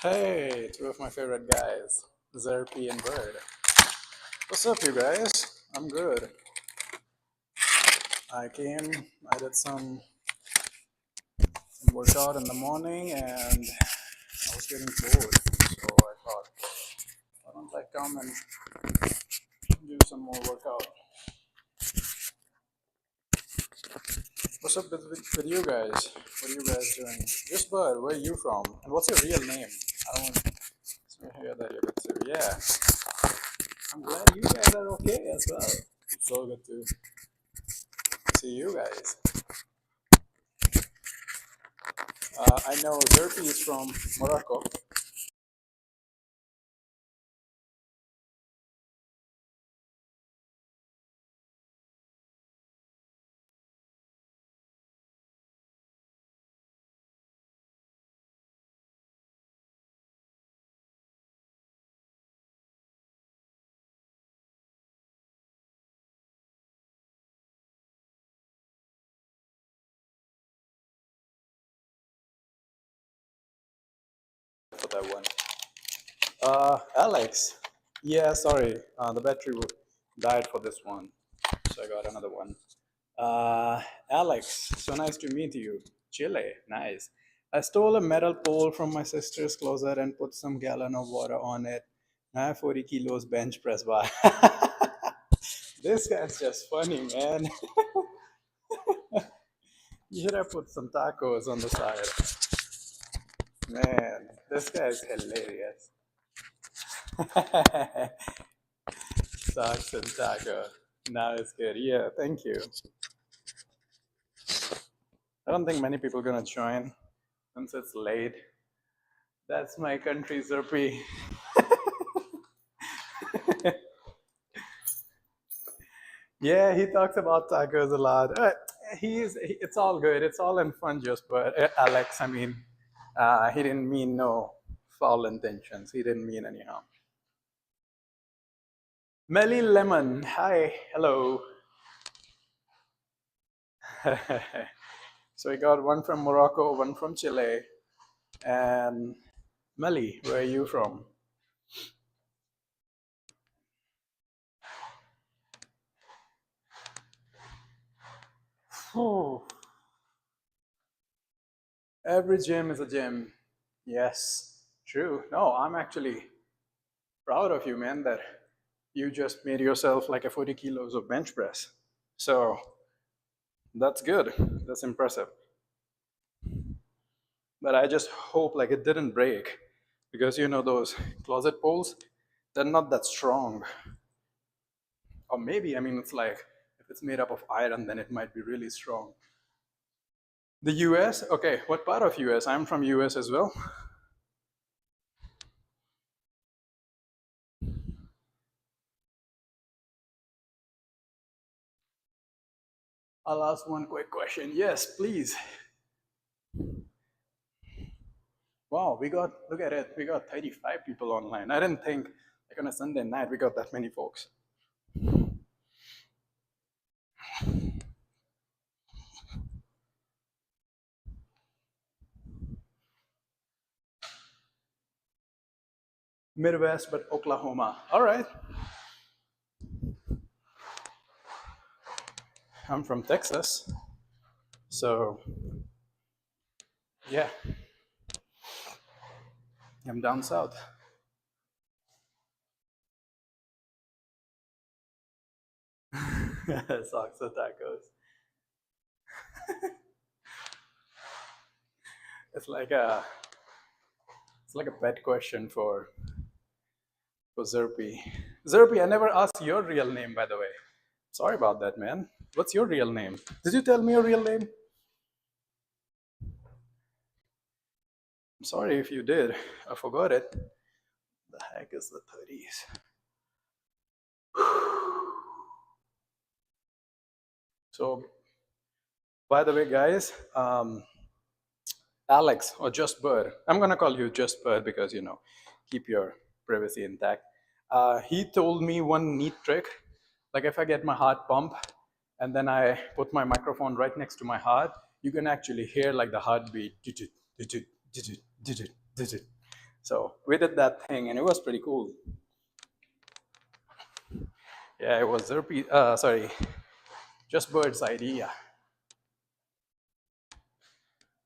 Hey, two of my favorite guys, Zerpy and Bird. What's up, you guys? I'm good. I came, I did some workout in the morning and I was getting bored. So I thought, why don't I come and do some more workout? What's up with you guys? What are you guys doing? Just Bird, where are you from? And what's your real name? I don't want to hear that you're good too. Yeah, I'm glad you guys are okay as well. It's so good to see you guys. I know Zerpi is from Morocco. For that one. Alex. Yeah, sorry. The battery died for this one, so I got another one. Alex, so nice to meet you. Chile, nice. I stole a metal pole from my sister's closet and put some gallon of water on it. I have 40 kilos bench press bar. This guy's just funny, man. You should have put some tacos on the side. Man, this guy's hilarious. Socks and taco. Now it's good. Yeah, thank you. I don't think many people are gonna join since it's late. That's my country, Zerpi. Yeah, he talks about tacos a lot. It's all good. It's all in fun, just but Alex, I mean, he didn't mean no foul intentions. He didn't mean any harm. Melly Lemon, hi, hello. So we got one from Morocco, one from Chile, and Melly, where are you from? Whew. Every gym is a gym. Yes, true. No, I'm actually proud of you, man, that you just made yourself like a 40 kilos of bench press. So that's good. That's impressive. But I just hope like it didn't break because you know those closet poles, they're not that strong. Or maybe, I mean, it's like if it's made up of iron, then it might be really strong. The US? Okay, what part of US? I'm from US as well. I'll ask one quick question. Yes, please. Wow, look at it, we got 35 people online. I didn't think, like on a Sunday night, we got that many folks. Midwest, but Oklahoma. All right. I'm from Texas. So, yeah, I'm down south. Socks and tacos. It's like a it's like a pet question for Zerpi. Zerpi, I never asked your real name, by the way. Sorry about that, man. What's your real name? Did you tell me your real name? I'm sorry if you did. I forgot it. The heck is the 30s? So, by the way, guys, Alex or Just Bird, I'm gonna call you Just Bird because keep your privacy intact. He told me one neat trick. Like if I get my heart pump and then I put my microphone right next to my heart, you can actually hear like the heartbeat. Digit, digit, digit, digit, digit. So we did that thing, and it was pretty cool. Yeah, it was Just Bird's idea.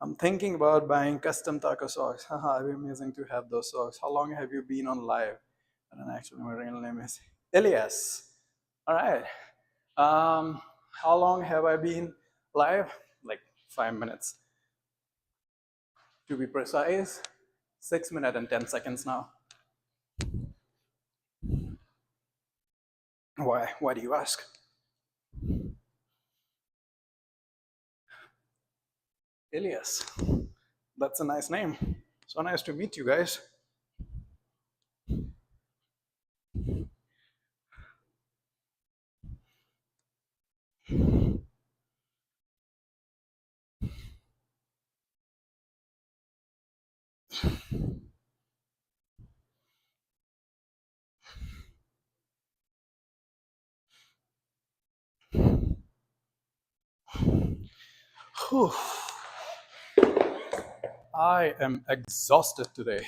I'm thinking about buying custom taco socks. Haha, it'd be amazing to have those socks. How long have you been on live? I don't actually know my real name is Elias. All right. How long have I been live? Like 5 minutes. To be precise, 6 minutes and 10 seconds now. Why? Why do you ask? Elias. That's a nice name. So nice to meet you guys. Whew. I am exhausted today.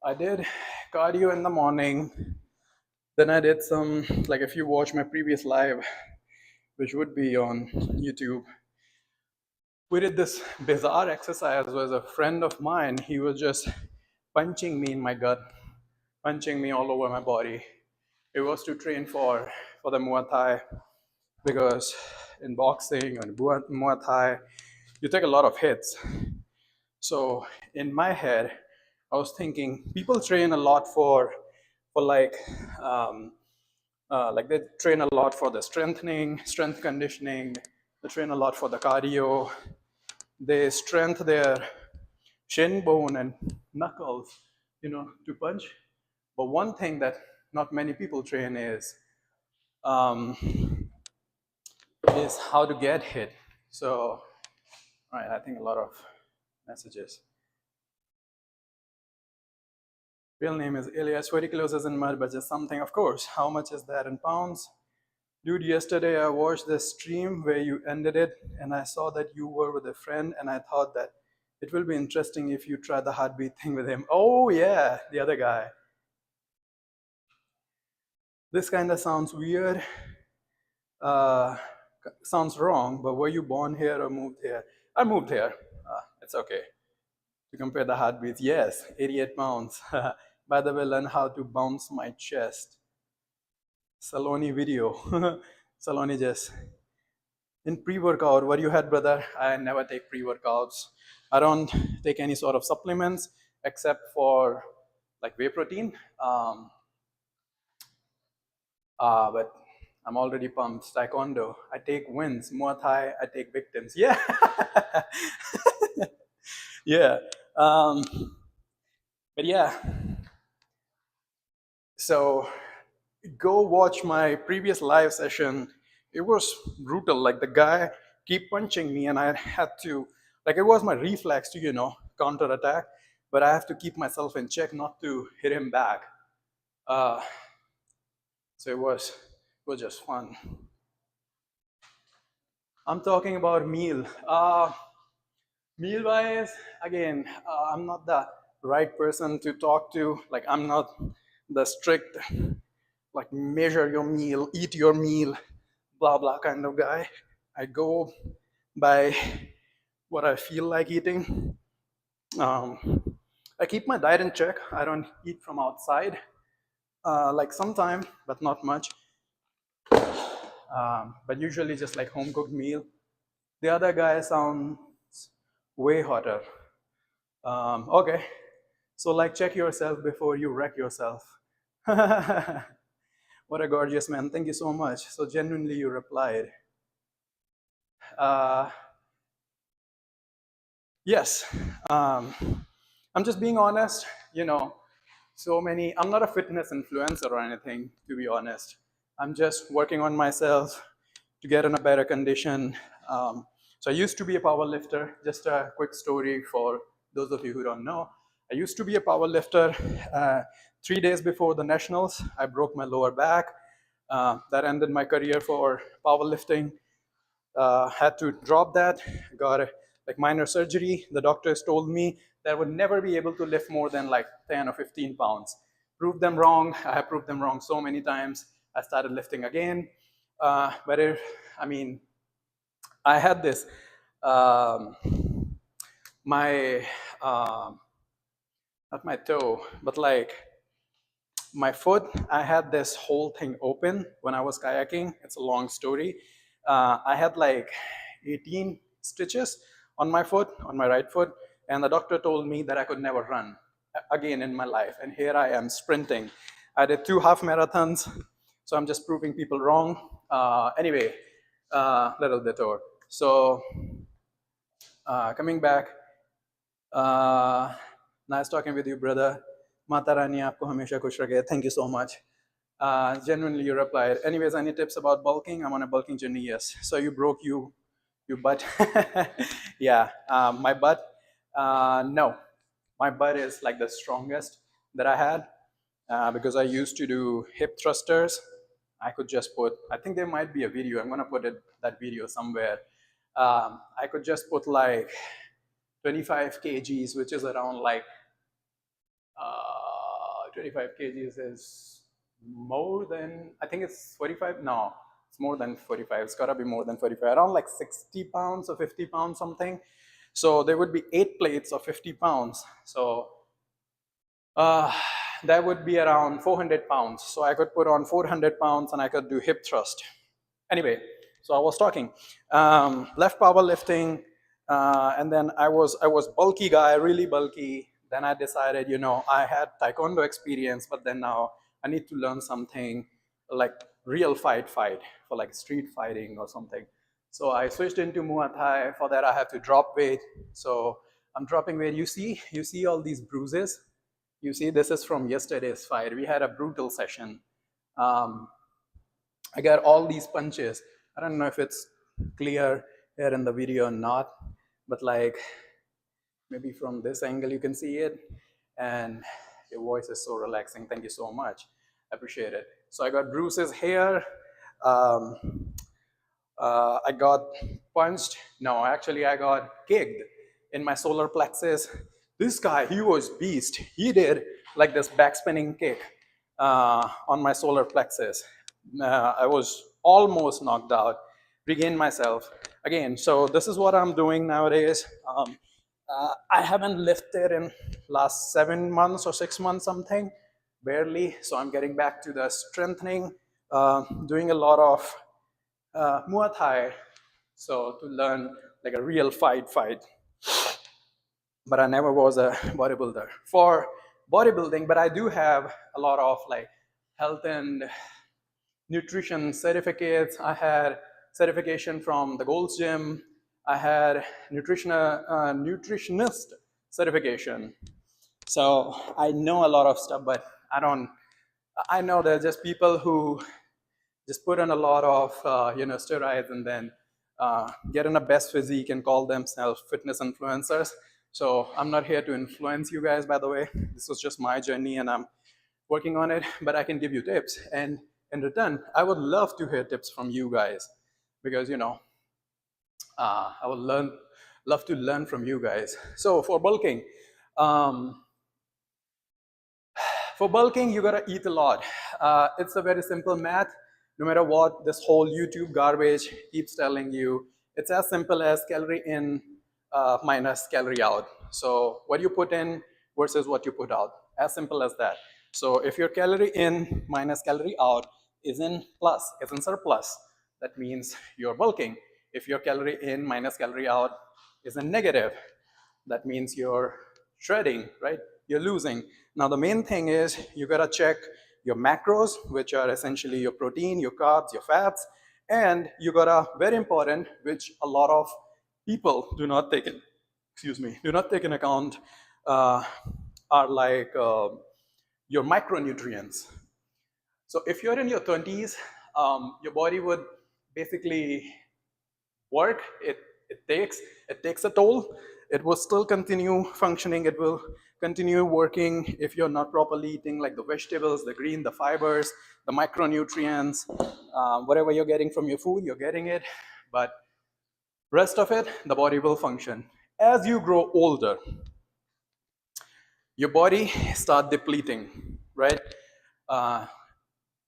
I did cardio in the morning. Then I did some, like if you watch my previous live, which would be on YouTube, we did this bizarre exercise with a friend of mine. He was just punching me in my gut, punching me all over my body. It was to train for the Muay Thai, because in boxing and Muay Thai, you take a lot of hits. So in my head, I was thinking people train a lot for like they train a lot for the strength conditioning. They train a lot for the cardio. They strengthen their shin bone and knuckles, to punch. But one thing that not many people train um, is how to get hit. So, all right, I think a lot of messages. Real name is Elias. 20 kilos isn't much, but just something, of course. How much is that in pounds? Dude, yesterday I watched the stream where you ended it, and I saw that you were with a friend, and I thought that it will be interesting if you try the heartbeat thing with him. Oh, yeah, the other guy. This kind of sounds weird, uh, sounds wrong, but were you born here or moved here? I moved here. It's okay. To compare the heartbeats, yes, 88 pounds. By the way, learn how to bounce my chest. Saloni video. Saloni just in pre-workout. What you had, brother? I never take pre-workouts. I don't take any sort of supplements except for like whey protein. But I'm already pumped. Taekwondo, I take wins. Muay Thai, I take victims. Yeah, yeah. Um, but yeah, so go watch my previous live session. It was brutal. Like the guy keep punching me, and I had to, like, it was my reflex to, counter attack, but I have to keep myself in check not to hit him back. Uh, so it was just fun. I'm talking about meal. Meal wise, again, I'm not the right person to talk to. Like, I'm not the strict, like, measure your meal, eat your meal, blah, blah kind of guy. I go by what I feel like eating. Um, I keep my diet in check. I don't eat from outside, like sometime, but not much. But usually just like home cooked meal. The other guy sounds way hotter. Okay, so like check yourself before you wreck yourself. What a gorgeous man. Thank you so much. So genuinely you replied. Uh, yes. Um, I'm just being honest. I'm not a fitness influencer or anything, to be honest. I'm just working on myself to get in a better condition. So I used to be a power lifter. Just a quick story for those of you who don't know. I used to be a power lifter. 3 days before the nationals, I broke my lower back. That ended my career for powerlifting. Had to drop that. Got a like minor surgery. The doctors told me that would never be able to lift more than like 10 or 15 pounds. Proved them wrong. I have proved them wrong so many times. I started lifting again. I mean, I had this, um, my, not my toe, but like my foot, I had this whole thing open when I was kayaking. It's a long story. I had like 18 stitches on my foot, on my right foot, and the doctor told me that I could never run again in my life. And here I am sprinting. I did 2 half marathons, so I'm just proving people wrong. Anyway, little detour. So coming back, nice talking with you, brother. Mata Rani aapko hamesha khush rakhe. Thank you so much. Genuinely, you replied. Anyways, any tips about bulking? I'm on a bulking journey. Yes. So you broke you butt. Yeah. My butt. No, my butt is like the strongest that I had because I used to do hip thrusters. I could just put. I think there might be a video. I'm gonna put that video somewhere. I could just put like 25 kgs, which is around like 25 kgs is more than, I think it's 45. No, it's more than 45. It's gotta be more than 45. Around like 60 pounds or 50 pounds something. So there would be 8 plates of 50 pounds. So that would be around 400 pounds. So I could put on 400 pounds and I could do hip thrust. Anyway, so I was talking left powerlifting, and then I was bulky guy, really bulky. Then I decided, I had taekwondo experience, but then now I need to learn something like real fight for like street fighting or something. So I switched into Muay Thai. For that, I have to drop weight. So I'm dropping weight. You see all these bruises. You see, this is from yesterday's fight. We had a brutal session. I got all these punches. I don't know if it's clear here in the video or not, but like maybe from this angle you can see it. And your voice is so relaxing. Thank you so much. I appreciate it. So I got bruises here. I got punched. No, actually I got kicked in my solar plexus. This guy, he was beast. He did like this backspinning kick on my solar plexus. I was almost knocked out, regained myself again. So this is what I'm doing nowadays. I haven't lifted in last 7 months or 6 months something, barely. So I'm getting back to the strengthening, doing a lot of Muay Thai, so to learn like a real fight. But I never was a bodybuilder for bodybuilding, but I do have a lot of like health and nutrition certificates. I had certification from the Gold's Gym. I had nutritionist certification. So I know a lot of stuff, but I know there's just people who just put on a lot of steroids and then get in a best physique and call themselves fitness influencers. So I'm not here to influence you guys, by the way. This was just my journey and I'm working on it, but I can give you tips. And in return, I would love to hear tips from you guys because, I would love to learn from you guys. So for bulking, you gotta eat a lot. It's a very simple math. No matter what this whole YouTube garbage keeps telling you, it's as simple as calorie in minus calorie out. So what you put in versus what you put out. As simple as that. So if your calorie in minus calorie out is in plus, is in surplus, that means you're bulking. If your calorie in minus calorie out is in negative, that means you're shredding, right? You're losing. Now the main thing is you gotta check your macros, which are essentially your protein, your carbs, your fats, and you gotta, very important, which a lot of people do not take in, do not take in account, are like your micronutrients. So if you're in your 20s, your body would basically work. It takes a toll. It will still continue functioning. It will continue working if you're not properly eating like the vegetables, the green, the fibers, the micronutrients, whatever you're getting from your food, you're getting it. But rest of it, the body will function. As you grow older, your body start depleting, right? Uh,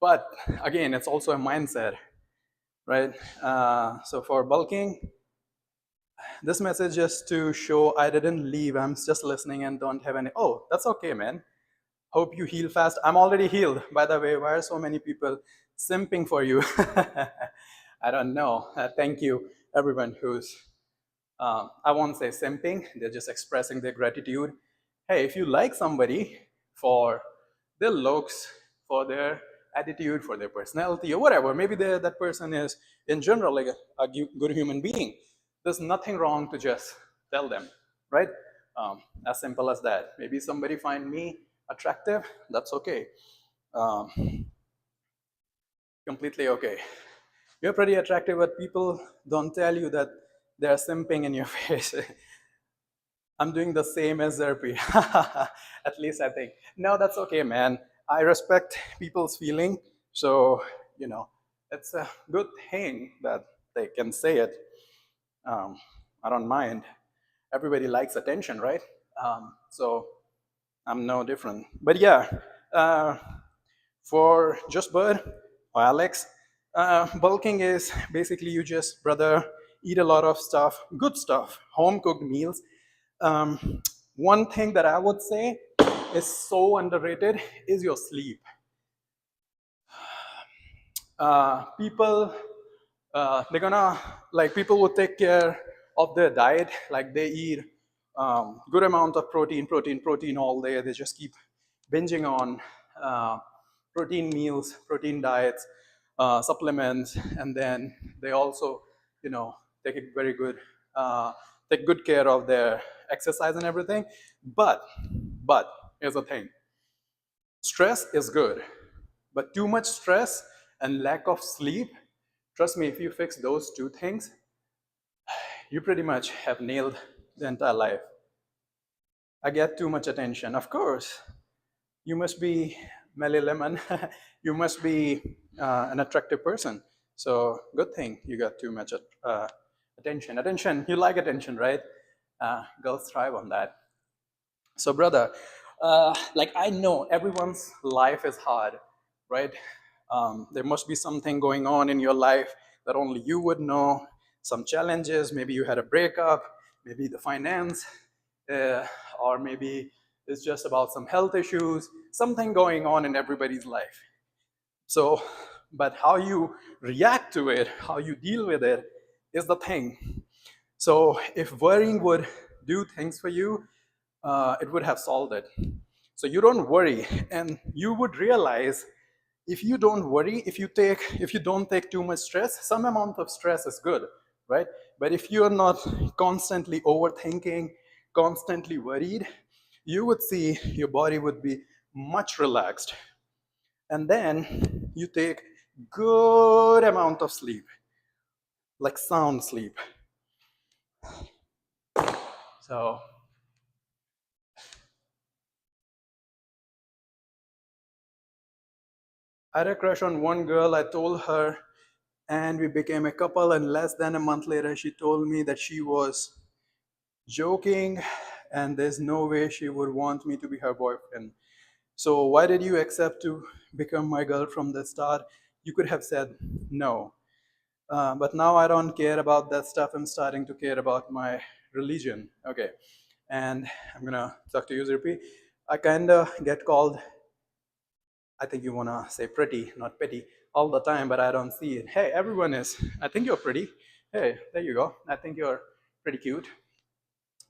but again, it's also a mindset, right? So for bulking, this message is to show I didn't leave. I'm just listening and don't have any. Oh, that's okay, man. Hope you heal fast. I'm already healed. By the way, why are so many people simping for you? I don't know. Thank you, everyone who's, I won't say simping, they're just expressing their gratitude. Hey, if you like somebody for their looks, for their attitude, for their personality, or whatever, maybe that person is, in general, like a good human being, there's nothing wrong to just tell them, right? As simple as that. Maybe somebody find me attractive, that's okay. Um, Completely okay. You're pretty attractive, but people don't tell you that they're simping in your face. I'm doing the same as Zerpi. At least I think. No, that's okay, man. I respect people's feeling. So, you know, it's a good thing that they can say it. Um, I don't mind. Everybody likes attention, right? So I'm no different. But yeah, uh, for just Bud or Alex, bulking is basically you just, brother, eat a lot of stuff, good stuff, home cooked meals. Um, One thing that I would say is so underrated is your sleep. People, they're gonna, like, people will take care of their diet, like they eat good amount of protein all day. They just keep binging on protein meals, protein diets, supplements, and then they also, you know, take it very good, uh, take good care of their exercise and everything. But, but here's the thing: stress is good, but too much stress and lack of sleep, trust me, if you fix those two things, you pretty much have nailed the entire life. I get too much attention. Of course, you must be Melly Lemon. You must be an attractive person. So good thing you got too much attention. Attention, you like attention, right? Girls thrive on that. So, brother, like I know everyone's life is hard, right? There must be something going on in your life that only you would know. Some challenges. Maybe you had a breakup. Maybe the finance, uh, or maybe it's just about some health issues. Something going on in everybody's life. So, but how you react to it, how you deal with it, is the thing. So, if worrying would do things for you, it would have solved it. So you don't worry, and you would realize if you don't worry, if you don't take too much stress, some amount of stress is good, right? But if you're not constantly overthinking, constantly worried, you would see your body would be much relaxed, and then you take good amount of sleep, like sound sleep. So I had a crush on one girl. I told her, and we became a couple. And less than a month later, she told me that she was joking and there's no way she would want me to be her boyfriend. So, why did you accept to become my girl from the start? You could have said no. But now I don't care about that stuff. I'm starting to care about my religion. Okay. And I'm going to talk to you, Zirpi. I kind of get called, I think you want to say pretty, not petty, all the time, but I don't see it. Hey, everyone is. I think you're pretty. Hey, there you go. I think you're pretty cute.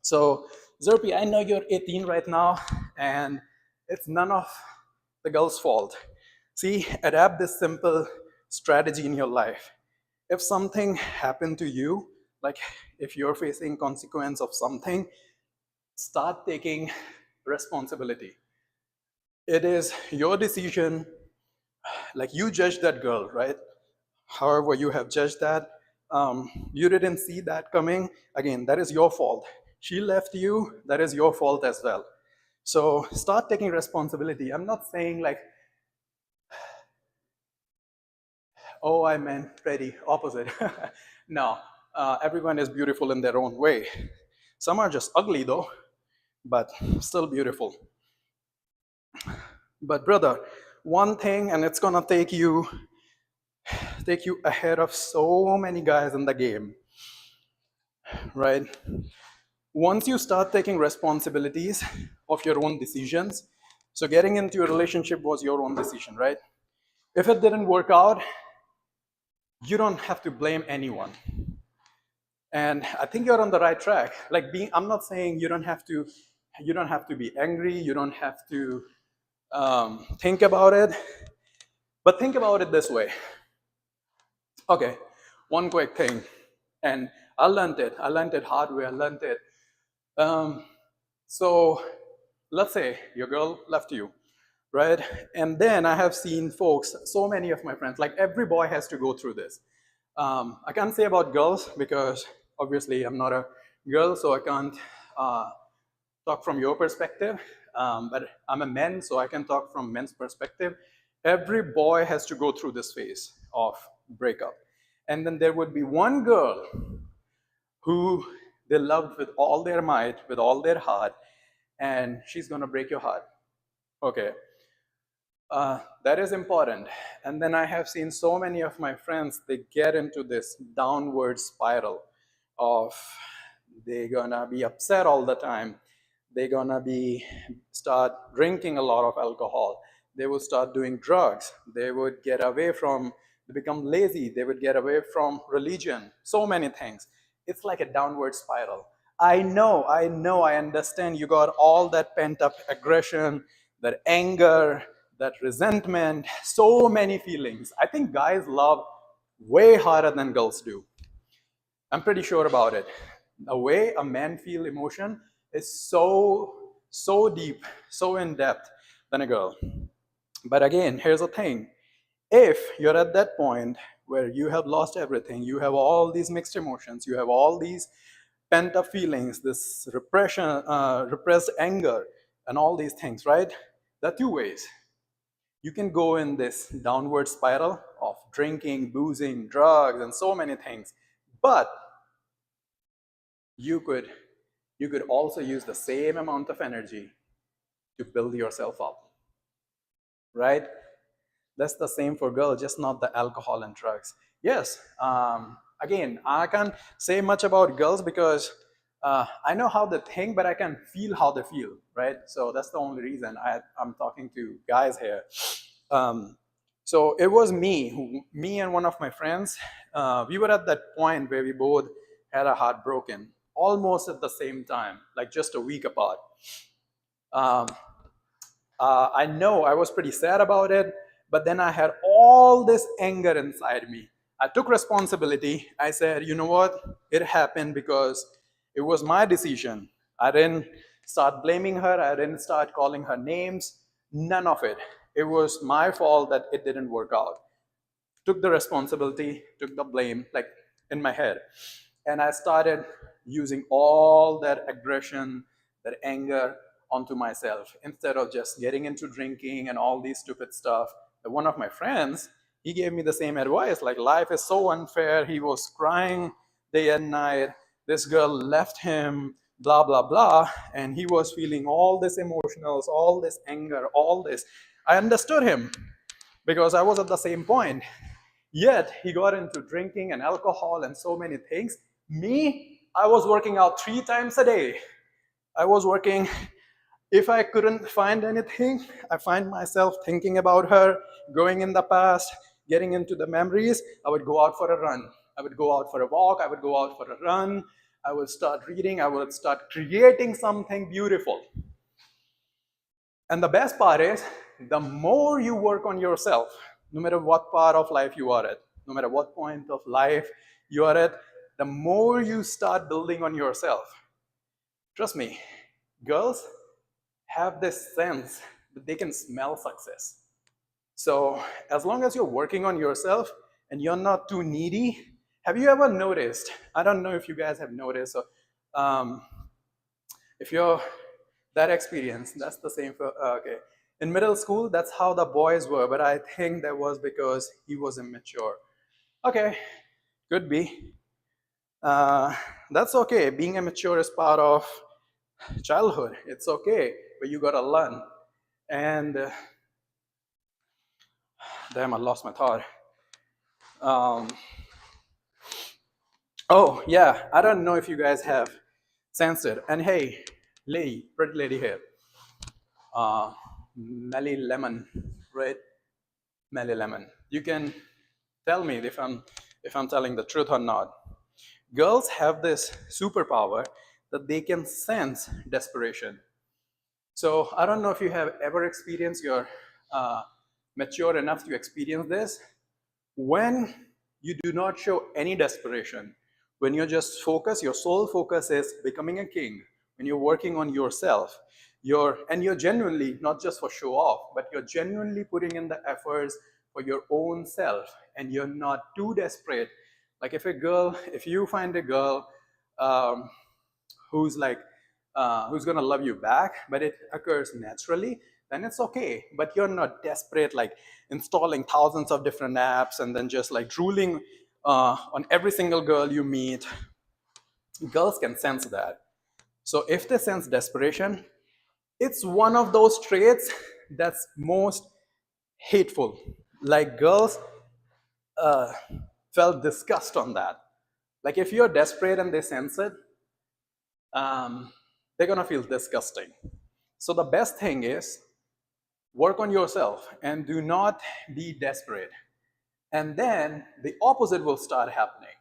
So, Zerpi, I know you're 18 right now, and it's none of the girl's fault. See, adapt this simple strategy in your life. If something happened to you, like if you're facing consequence of something, start taking responsibility. It is your decision. Like you judged that girl, right? However you have judged that, you didn't see that coming. Again, that is your fault. She left you, that is your fault as well. So start taking responsibility. I'm not saying like, oh, I meant pretty, opposite. No, everyone is beautiful in their own way. Some are just ugly though, but still beautiful. But brother, one thing, and it's gonna take you ahead of so many guys in the game, right? Once you start taking responsibilities of your own decisions, so getting into a relationship was your own decision, right? If it didn't work out, you don't have to blame anyone. And I think you're on the right track. Like being, I'm not saying you don't have to be angry, you don't have to think about it, but think about it this way. Okay, one quick thing, and I learned it hard way, I learned it. Um, so let's say your girl left you, right? And then I have seen folks, so many of my friends, like every boy has to go through this. I can't say about girls because obviously I'm not a girl, so I can't talk from your perspective. But I'm a man, so I can talk from men's perspective. Every boy has to go through this phase of breakup. And then there would be one girl who they loved with all their might, with all their heart, and she's gonna break your heart. Okay, that is important. And then I have seen so many of my friends, they get into this downward spiral of they're gonna be upset all the time. They're gonna be start drinking a lot of alcohol. They will start doing drugs. They would get away from, they become lazy. They would get away from religion. So many things. It's like a downward spiral. I understand you got all that pent up aggression, that anger, that resentment, so many feelings. I think guys love way harder than girls do. I'm pretty sure about it. The way a man feel emotion is so deep, so in depth than a girl. But again, here's the thing. If you're at that point where you have lost everything, you have all these mixed emotions, you have all these pent up feelings, this repression, repressed anger, and all these things, right? There are two ways. You can go in this downward spiral of drinking, boozing, drugs, and so many things. But you could also use the same amount of energy to build yourself up, right? That's the same for girls, just not the alcohol and drugs. Yes, again, I can't say much about girls because I know how they think, but I can feel how they feel, right? So that's the only reason I'm talking to guys here. Um, so it was me and one of my friends, we were at that point where we both had our heart broken almost at the same time, like just a week apart. Um, I know I was pretty sad about it, but then I had all this anger inside me. I took responsibility. I said, you know what? It happened because it was my decision. I didn't start blaming her. I didn't start calling her names. None of it. It was my fault that it didn't work out. Took the responsibility, took the blame, like in my head. And I started using all that aggression, that anger onto myself instead of just getting into drinking and all these stupid stuff. One of my friends, he gave me the same advice, like life is so unfair. He was crying day and night. This girl left him, blah, blah, blah. And he was feeling all this emotionals, all this anger, all this. I understood him because I was at the same point. Yet he got into drinking and alcohol and so many things. Me, I was working out 3 times a day. I was working, if I couldn't find anything, I find myself thinking about her, going in the past, getting into the memories. I would go out for a run. I would go out for a walk. I would go out for a run. I would start reading. I would start creating something beautiful. And the best part is, the more you work on yourself, no matter what part of life you are at, no matter what point of life you are at, the more you start building on yourself. Trust me, girls have this sense that they can smell success. So as long as you're working on yourself and you're not too needy, have you ever noticed? I don't know if you guys have noticed. So, if you're that experience, that's the same for, okay. In middle school, that's how the boys were, but I think that was because he was immature. Okay, could be. That's okay. Being immature is part of childhood. It's okay, but you gotta learn. And damn, I lost my thought. Um, oh, yeah, I don't know if you guys have sensed it. And hey, lady, pretty lady here, Melly Lemon, right? Melly Lemon. You can tell me if I'm telling the truth or not. Girls have this superpower that they can sense desperation. So I don't know if you have ever experienced, you're mature enough to experience this. When you do not show any desperation, when you're just focused, your sole focus is becoming a king, when you're working on yourself, you're genuinely, not just for show off, but you're genuinely putting in the efforts for your own self, and you're not too desperate. Like if you find a girl um, who's like who's gonna love you back, but it occurs naturally, then it's okay. But you're not desperate, like installing thousands of different apps and then just like drooling on every single girl you meet. Girls can sense that. So if they sense desperation, it's one of those traits that's most hateful. Like girls uh, felt disgust on that. Like if you're desperate and they sense it, um, they're gonna feel disgusting. So the best thing is work on yourself and do not be desperate. And then the opposite will start happening.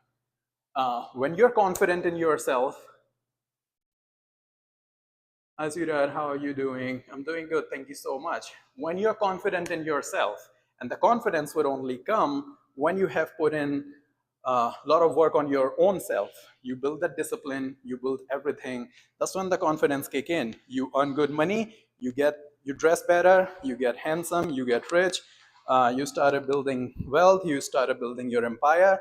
When you're confident in yourself, Azirad, how are you doing? I'm doing good, thank you so much. When you're confident in yourself, and the confidence would only come when you have put in a lot of work on your own self. You build that discipline, you build everything. That's when the confidence kick in. You earn good money, you dress better, you get handsome, you get rich, you started building wealth, you started building your empire.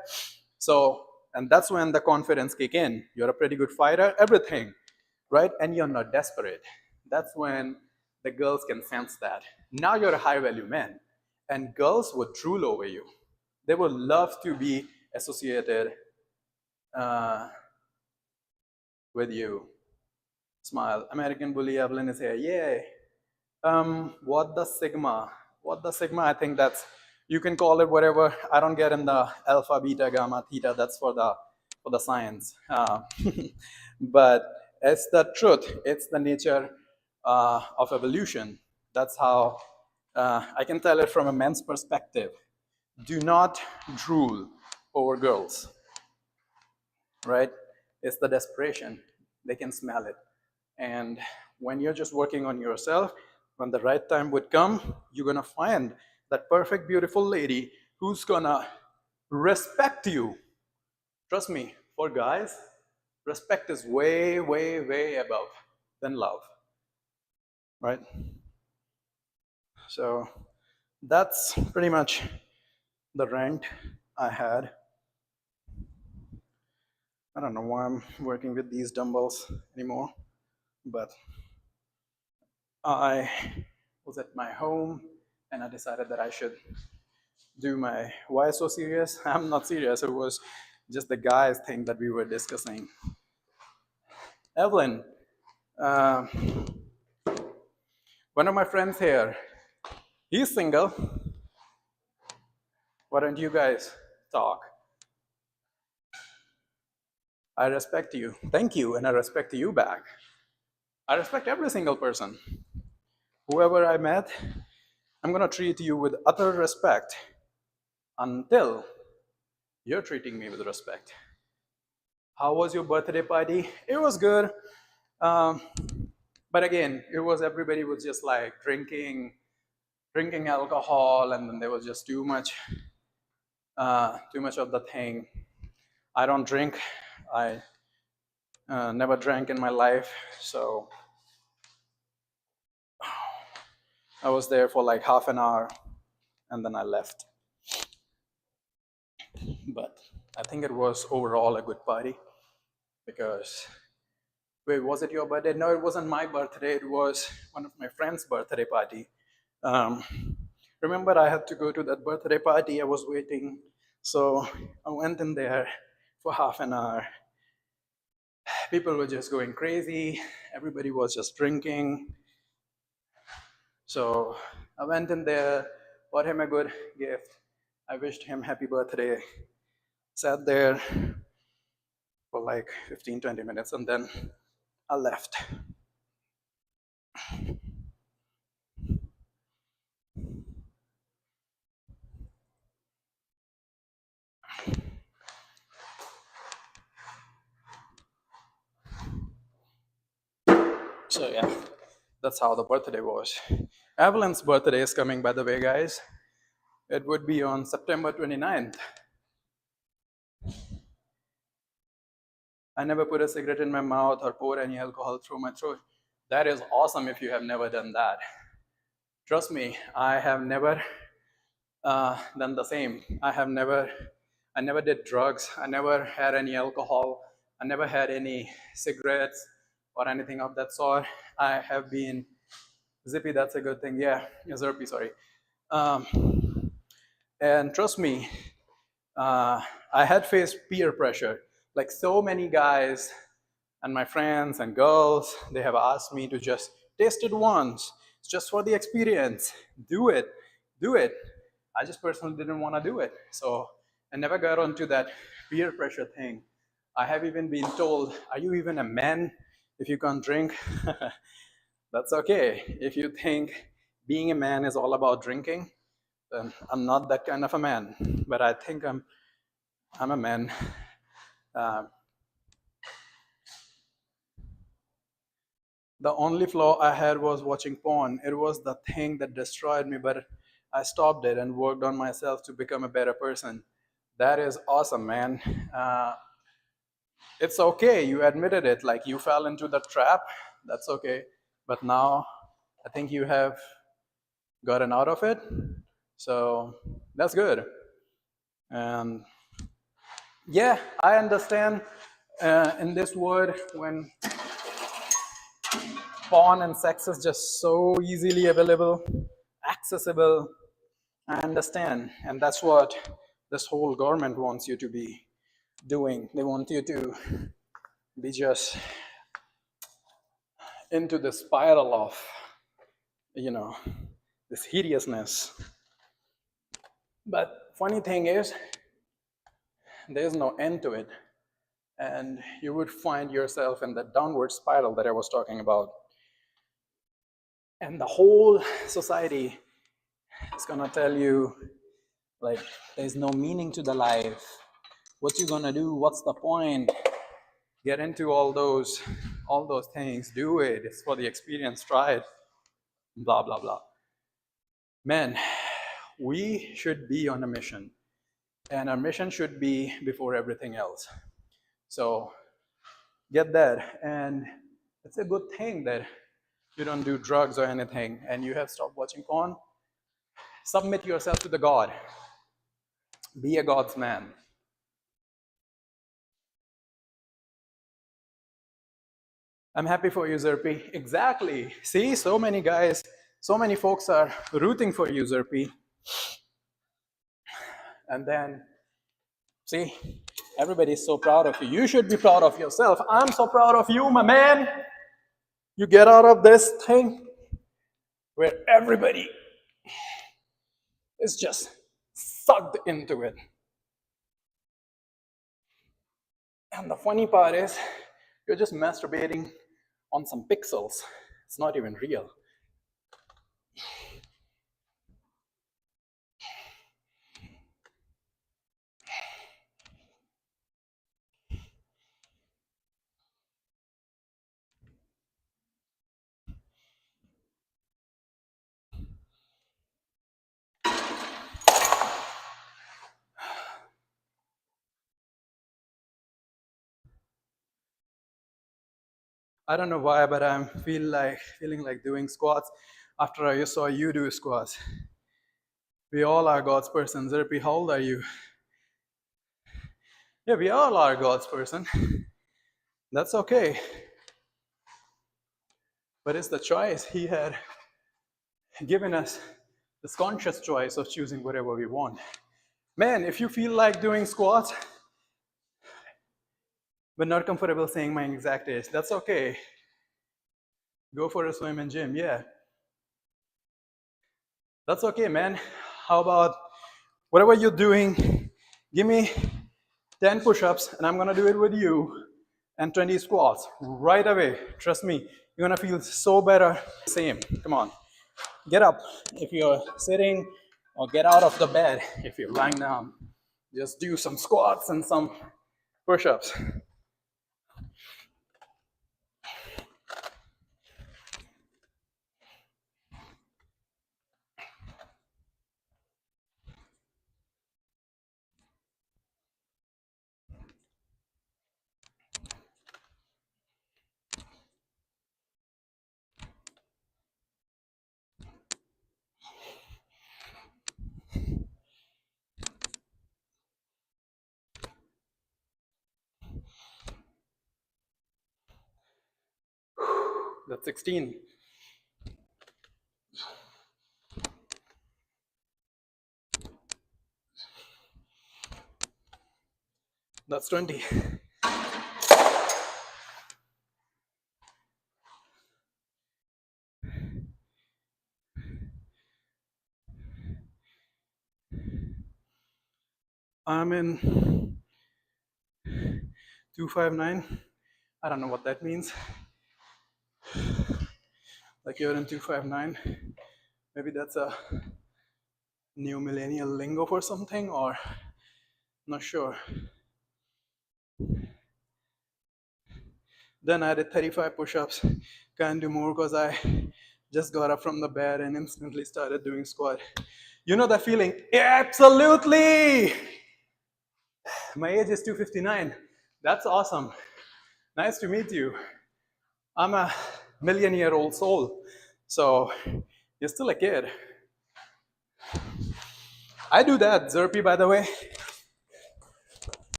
So, and that's when the confidence kick in. You're a pretty good fighter, everything, right? And you're not desperate. That's when the girls can sense that. Now you're a high value man, and girls would drool over you. They would love to be associated uh, with you. Smile. American Bully Evelyn is here. Yay. What the sigma? What the sigma? I think that's, you can call it whatever. I don't get in the alpha, beta, gamma, theta. That's for the science. But it's the truth. It's the nature of evolution. That's how I can tell it from a man's perspective. Do not drool over girls, right? It's the desperation. They can smell it. And when you're just working on yourself, when the right time would come, you're gonna find that perfect, beautiful lady who's gonna respect you. Trust me, for guys, respect is way, way, way above than love, right? So that's pretty much the rant I had. I don't know why I'm working with these dumbbells anymore, but I was at my home and I decided that I should do my why so serious. I'm not serious, it was just the guys thing that we were discussing. Evelyn, uh, one of my friends here, he's single. Why don't you guys talk? I respect you. Thank you, and I respect you back. I respect every single person. Whoever I met, I'm gonna treat you with utter respect until you're treating me with respect. How was your birthday party? It was good. Um, but again, it was, everybody was just like drinking alcohol, and then there was just too much of the thing. I don't drink. I never drank in my life, so I was there for like half an hour, and then I left. But I think it was overall a good party because, wait, was it your birthday? No, it wasn't my birthday. It was one of my friend's birthday party. Um, remember, I had to go to that birthday party. I was waiting, so I went in there for half an hour. People were just going crazy. Everybody was just drinking. So I went in there, bought him a good gift. I wished him happy birthday, sat there for like 15, 20 minutes, and then I left. So yeah, that's how the birthday was. Evelyn's birthday is coming, by the way, guys. It would be on September 29th. I never put a cigarette in my mouth or pour any alcohol through my throat. That is awesome if you have never done that. Trust me, I have never done the same. I never did drugs. I never had any alcohol. I never had any cigarettes or anything of that sort. I have been zippy. That's a good thing. Yeah, zerpy. Sorry. Um, and trust me, uh, I had faced peer pressure. Like so many guys and my friends and girls, they have asked me to just taste it once. It's just for the experience. Do it. Do it. I just personally didn't want to do it. So I never got onto that peer pressure thing. I have even been told, are you even a man if you can't drink? That's okay. If you think being a man is all about drinking, then I'm not that kind of a man. But I think I'm a man. Uh, the only flaw I had was watching porn. It was the thing that destroyed me, but I stopped it and worked on myself to become a better person. That is awesome, man. It's okay. You admitted it. Like you fell into the trap. That's okay. But now I think you have gotten out of it. So that's good. And yeah, I understand in this world when porn and sex is just so easily available, accessible. I understand. And that's what this whole government wants you to be doing. They want you to be just into the spiral of, you know, this hideousness. But funny thing is, there's no end to it. And you would find yourself in the downward spiral that I was talking about. And the whole society is gonna tell you, like, there's no meaning to the life. What you gonna do? What's the point? Get into all those things. Do it. It's for the experience. Try it. Blah blah blah. Man, we should be on a mission, and our mission should be before everything else. So get that, and it's a good thing that you don't do drugs or anything, and you have stopped watching porn. Submit yourself to the God. Be a God's man. I'm happy for you, Zerpi. Exactly. See, so many guys, so many folks are rooting for you, Zerpi. And then, see, everybody's so proud of you. You should be proud of yourself. I'm so proud of you, my man. You get out of this thing where everybody is just sucked into it. And the funny part is, you're just masturbating on some pixels. It's not even real. I don't know why, but I'm feeling like doing squats after I saw you do squats. We all are God's persons. Zerpi, how old are you? Yeah, we all are God's person. That's okay. But it's the choice. He had given us this conscious choice of choosing whatever we want. Man, if you feel like doing squats, but not comfortable saying my exact age, that's okay. Go for a swim in gym, yeah. That's okay, man. How about whatever you're doing, give me 10 push-ups and I'm gonna do it with you and 20 squats right away. Trust me, you're gonna feel so better. Same, come on. Get up if you're sitting or get out of the bed if you're lying down. Just do some squats and some push-ups. That's 16. That's 20. I'm in 259. I don't know what that means. Like you're in 259. Maybe that's a new millennial lingo for something, or not sure. Then I did 35 push-ups. Can't do more because I just got up from the bed and instantly started doing squat. You know that feeling? Absolutely! My age is 259. That's awesome. Nice to meet you. I'm a million-year-old soul. So you're still a kid. I do that, Zerpy, by the way.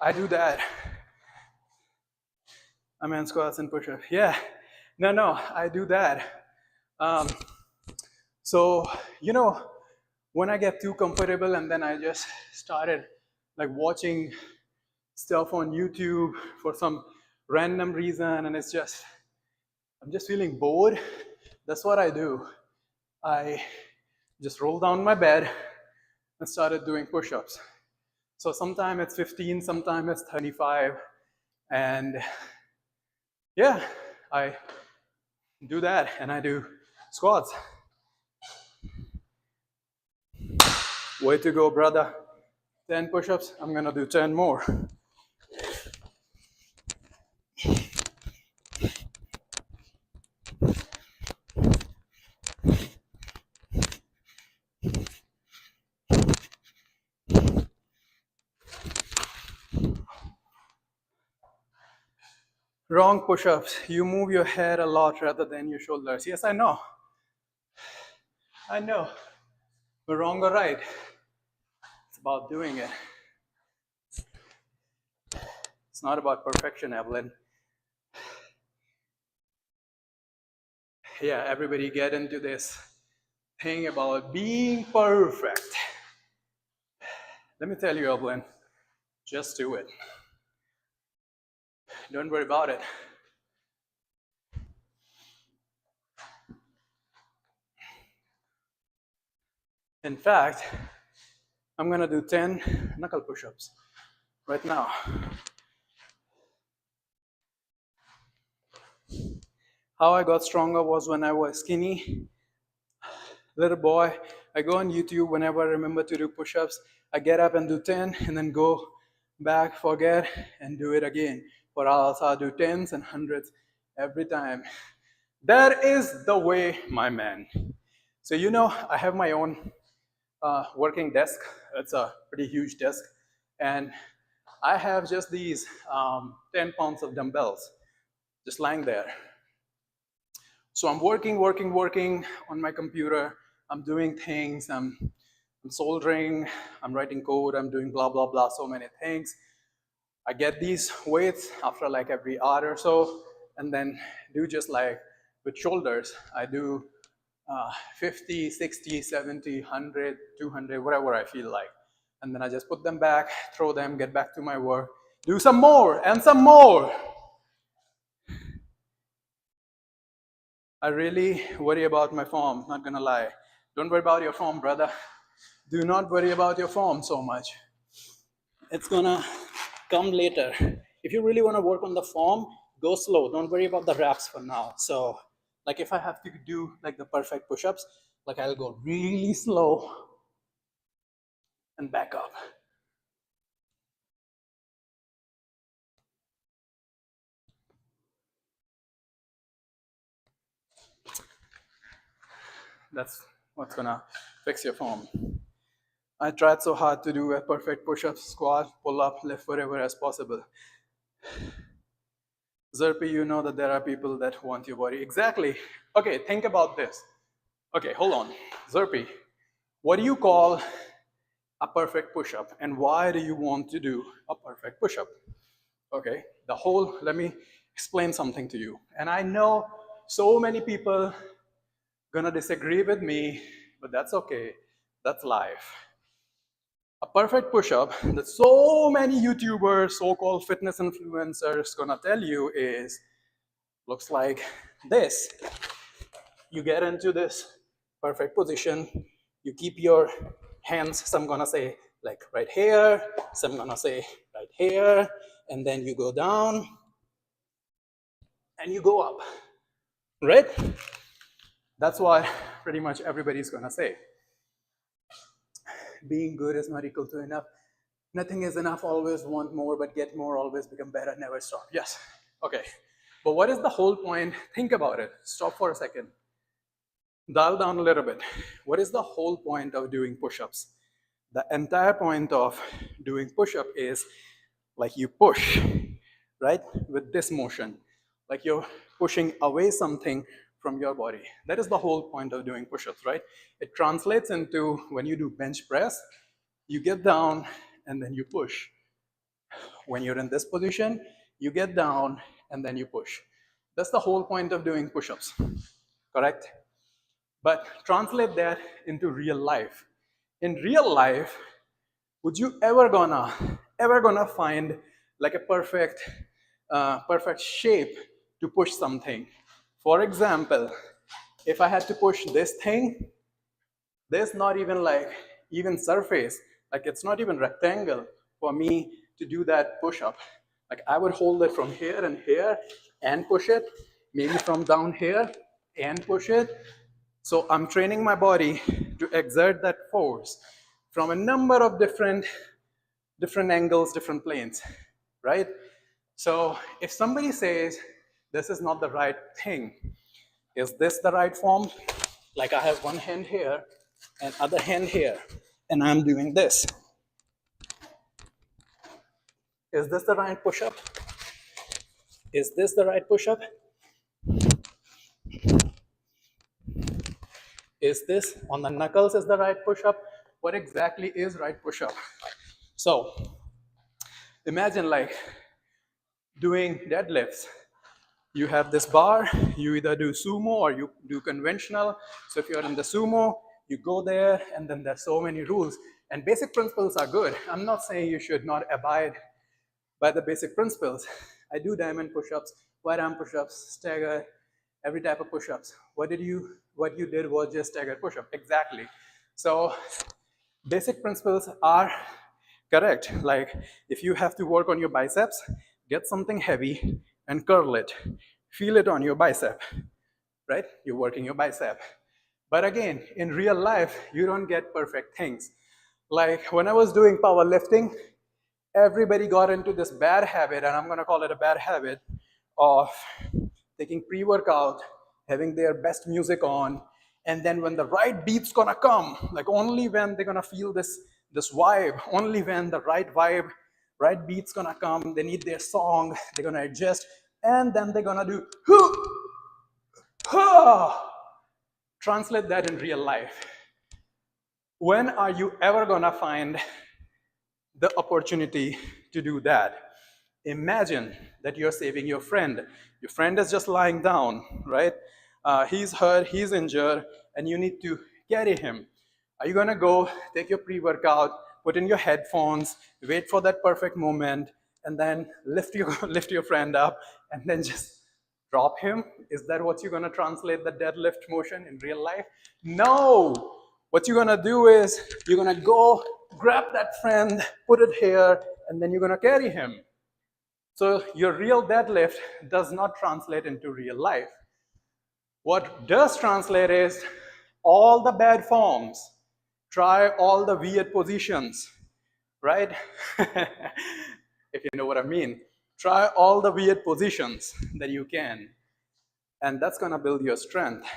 I do that. I'm in squats and push-ups. Yeah. No, I do that. So, you know, when I get too comfortable and then I just started like watching stuff on YouTube for some random reason and I'm just feeling bored. That's what I do. I just roll down my bed and started doing push-ups. So sometimes it's 15, sometimes it's 35. And yeah, I do that and I do squats. Way to go, brother. 10 push-ups, I'm gonna do 10 more. Wrong push-ups. You move your head a lot rather than your shoulders. Yes, I know. I know. But wrong or right, it's about doing it. It's not about perfection, Evelyn. Yeah, everybody get into this thing about being perfect. Let me tell you, Evelyn, just do it. Don't worry about it. In fact, I'm gonna do 10 knuckle push-ups right now. How I got stronger was when I was skinny, little boy. I go on YouTube whenever I remember to do push-ups. I get up and do 10 and then go back, forget, and do it again. Or else I'll do tens and hundreds every time. That is the way, my man. So you know, I have my own working desk. It's a pretty huge desk. And I have just these 10 pounds of dumbbells just lying there. So I'm working on my computer. I'm doing things. I'm soldering. I'm writing code. I'm doing blah, blah, blah, so many things. I get these weights after like every hour or so, and then do just like with shoulders. I do 50, 60, 70, 100, 200, whatever I feel like. And then I just put them back, throw them, get back to my work, do some more and some more. I really worry about my form, not gonna lie. Don't worry about your form, brother. Do not worry about your form so much. It's gonna come later. If you really wanna work on the form, go slow. Don't worry about the reps for now. So, like if I have to do like the perfect push-ups, like I'll go really slow and back up. That's what's gonna fix your form. I tried so hard to do a perfect push-up, squat, pull-up, lift whatever as possible. Zerpi, you know that there are people that want your body. Exactly. Okay, think about this. Okay, hold on. Zerpi, what do you call a perfect push-up, and why do you want to do a perfect push-up? Okay, let me explain something to you. And I know so many people gonna disagree with me, but that's okay. That's life. A perfect push-up that so many YouTubers, so-called fitness influencers gonna tell you is, looks like this. You get into this perfect position, you keep your hands, some gonna say like right here, some gonna say right here, and then you go down and you go up, right? That's what pretty much everybody's gonna say. Being good is not equal to enough. Nothing is enough, always want more, but get more, always become better, never stop. Yes, okay. But what is the whole point? Think about it. Stop for a second. Dial down a little bit. What is the whole point of doing push-ups? The entire point of doing push-up is like you push, right? With this motion, like you're pushing away something from your body. That is the whole point of doing push-ups, right? It translates into when you do bench press, you get down and then you push. When you're in this position, you get down and then you push. That's the whole point of doing push-ups, correct? But translate that into real life. In real life, would you ever gonna find like a perfect shape to push something? For example, if I had to push this thing, there's not even like even surface, like it's not even rectangle for me to do that push-up. Like I would hold it from here and here and push it, maybe from down here and push it. So I'm training my body to exert that force from a number of different angles, different planes, right? So if somebody says this is not the right thing, is this the right form? Like I have one hand here and other hand here, and I'm doing this. Is this the right push-up? Is this the right push-up? Is this on the knuckles is the right push-up? What exactly is right push-up? So imagine like doing deadlifts. You have this bar, you either do sumo or you do conventional. So if you're in the sumo, you go there, and then there's so many rules. And basic principles are good. I'm not saying you should not abide by the basic principles. I do diamond push-ups, wide arm push-ups, stagger, every type of push-ups. What you did was just stagger push-up, exactly. So basic principles are correct. Like if you have to work on your biceps, get something heavy and curl it. Feel it on your bicep, right? You're working your bicep. But again, in real life, you don't get perfect things. Like when I was doing powerlifting, everybody got into this bad habit, and I'm gonna call it a bad habit, of taking pre-workout, having their best music on, and then when the right beat's gonna come, like only when they're gonna feel this vibe, only when the right beat's gonna come, they need their song, they're gonna adjust, and then they're gonna do translate that in real life. When are you ever gonna find the opportunity to do that? Imagine that you're saving your friend. Your friend is just lying down, right? He's hurt, he's injured, and you need to carry him. Are you gonna go take your pre-workout, put in your headphones, wait for that perfect moment, and then lift your lift your friend up, and then just drop him? Is that what you're gonna translate the deadlift motion in real life? No. What you're gonna do is you're gonna go grab that friend, put it here, and then you're gonna carry him. So your real deadlift does not translate into real life. What does translate is all the bad forms. Try all the weird positions, right? If you know what I mean. Try all the weird positions that you can. And that's gonna build your strength,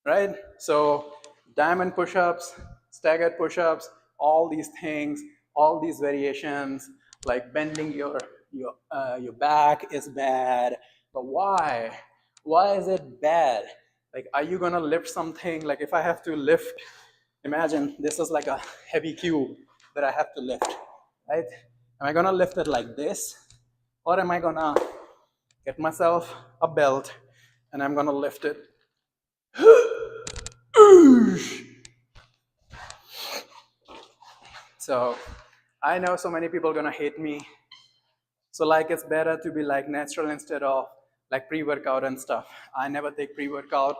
right? So diamond push-ups, staggered push-ups, all these things, all these variations, like bending your back is bad. But why? Why is it bad? Like, are you gonna lift something? Like, if I have to lift, imagine this is like a heavy cube that I have to lift, right? Am I gonna lift it like this, or am I gonna get myself a belt and I'm gonna lift it? So I know so many people are gonna hate me. So like it's better to be like natural instead of like pre-workout and stuff. I never take pre-workout.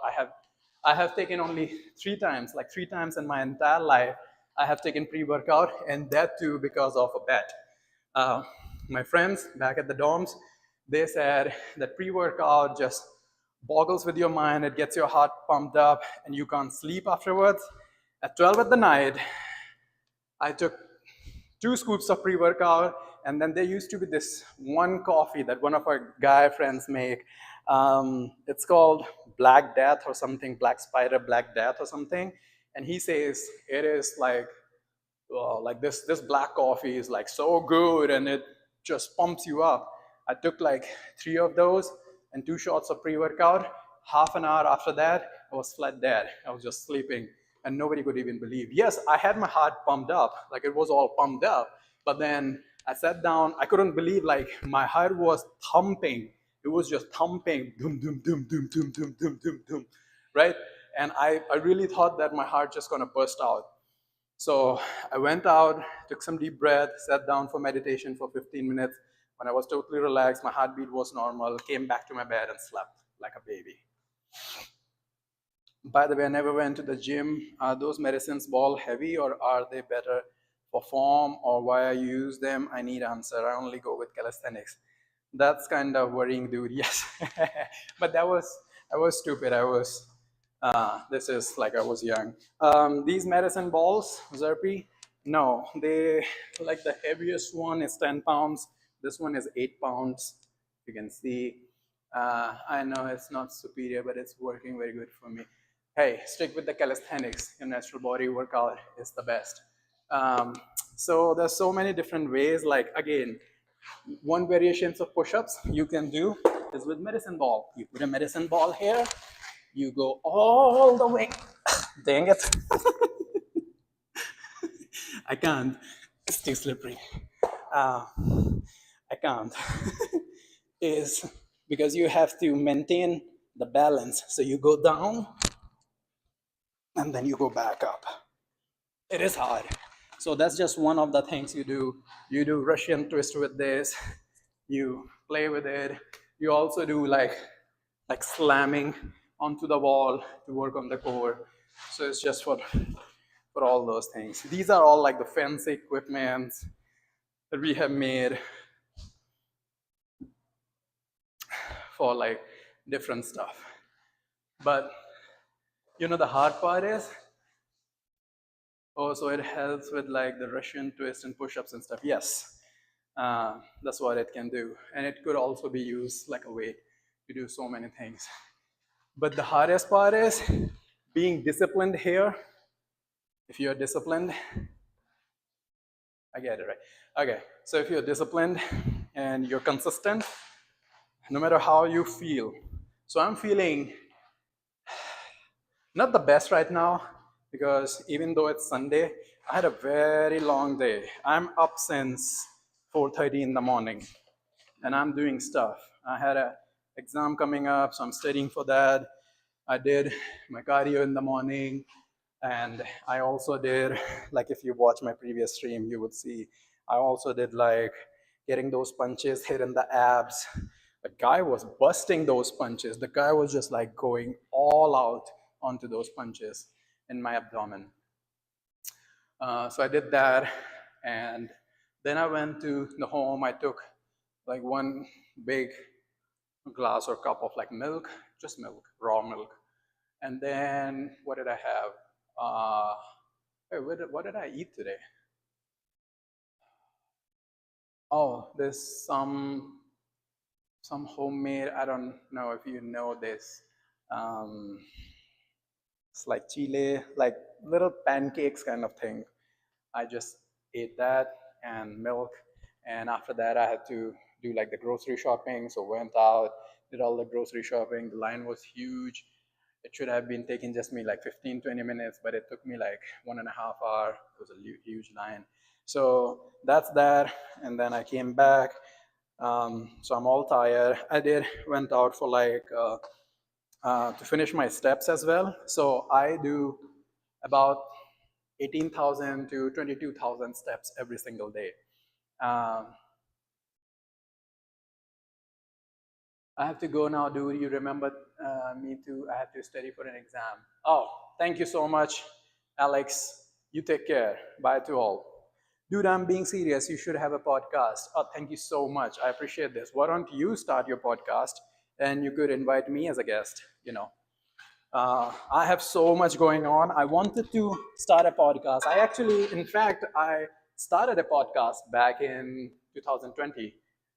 I have taken only 3 times, like 3 times in my entire life. I have taken pre-workout, and that too because of a bet. Uh, my friends back at the dorms, they said that pre-workout just boggles with your mind. It gets your heart pumped up, and you can't sleep afterwards. At 12 at the night, I took 2 scoops of pre-workout, and then there used to be this one coffee that one of our guy friends make. It's called Black Death or something, Black Spider, Black Death or something. And he says it is like this black coffee is like so good and it just pumps you up. I took like 3 of those and 2 shots of pre-workout. Half an hour after that, I was flat dead. I was just sleeping, and nobody could even believe. Yes, I had my heart pumped up, like it was all pumped up, but then I sat down. I couldn't believe like my heart was thumping. It was just thumping, doom, doom, doom, doom, doom, doom, doom, doom, doom, right? And I really thought that my heart just gonna burst out. So I went out, took some deep breath, sat down for meditation for 15 minutes. When I was totally relaxed, my heartbeat was normal, came back to my bed and slept like a baby. By the way, I never went to the gym. Are those medicines ball heavy, or are they better for form, or why I use them? I need answer. I only go with calisthenics. That's kind of worrying, dude. Yes, but I was stupid. This is like I was young. These medicine balls, Zerpy, no, they like the heaviest one is 10 pounds. This one is 8 pounds. You can see. I know it's not superior, but it's working very good for me. Hey, stick with the calisthenics. Your natural body workout is the best. So there's so many different ways. Like again, one variations of push-ups you can do is with medicine ball. You put a medicine ball here, you go all the way. Dang it. I can't. It's too slippery. I can't. Is because you have to maintain the balance. So you go down and then you go back up. It is hard. So that's just one of the things you do. You do Russian twist with this. You play with it. You also do like slamming onto the wall to work on the core. So it's just for all those things. These are all like the fancy equipment that we have made for like different stuff. But you know the hard part is, oh, so it helps with like the Russian twist and push-ups and stuff. Yes, that's what it can do. And it could also be used like a weight to do so many things. But the hardest part is being disciplined here. If you're disciplined, I get it, right? Okay, so if you're disciplined and you're consistent, no matter how you feel. So I'm feeling not the best right now because even though it's Sunday, I had a very long day. I'm up since 4:30 in the morning and I'm doing stuff. I had an exam coming up, so I'm studying for that. I did my cardio in the morning, and I also did, like if you watch my previous stream, you would see I also did like getting those punches hit in the abs. The guy was busting those punches. The guy was just like going all out onto those punches in my abdomen. So I did that, and then I went to the home. I took like one big glass or cup of like milk, just milk, raw milk. And then what did I have? What did I eat today? Oh, there's some homemade. I don't know if you know this. Um, it's like chile, like little pancakes kind of thing. I just ate that and milk. And after that, I had to do like the grocery shopping. So went out, did all the grocery shopping. The line was huge. It should have been taking just me like 15, 20 minutes, but it took me like 1.5 hours. It was a huge line. So that's that. And then I came back. So I'm all tired. I did went out for like to finish my steps as well. So I do about 18,000 to 22,000 steps every single day. Um, I have to go now, dude. You remember me too? I have to study for an exam. Oh, thank you so much, Alex. You take care. Bye to all. Dude, I'm being serious. You should have a podcast. Oh, thank you so much. I appreciate this. Why don't you start your podcast and you could invite me as a guest, you know? I have so much going on. I wanted to start a podcast. I actually, in fact, I started a podcast back in 2020.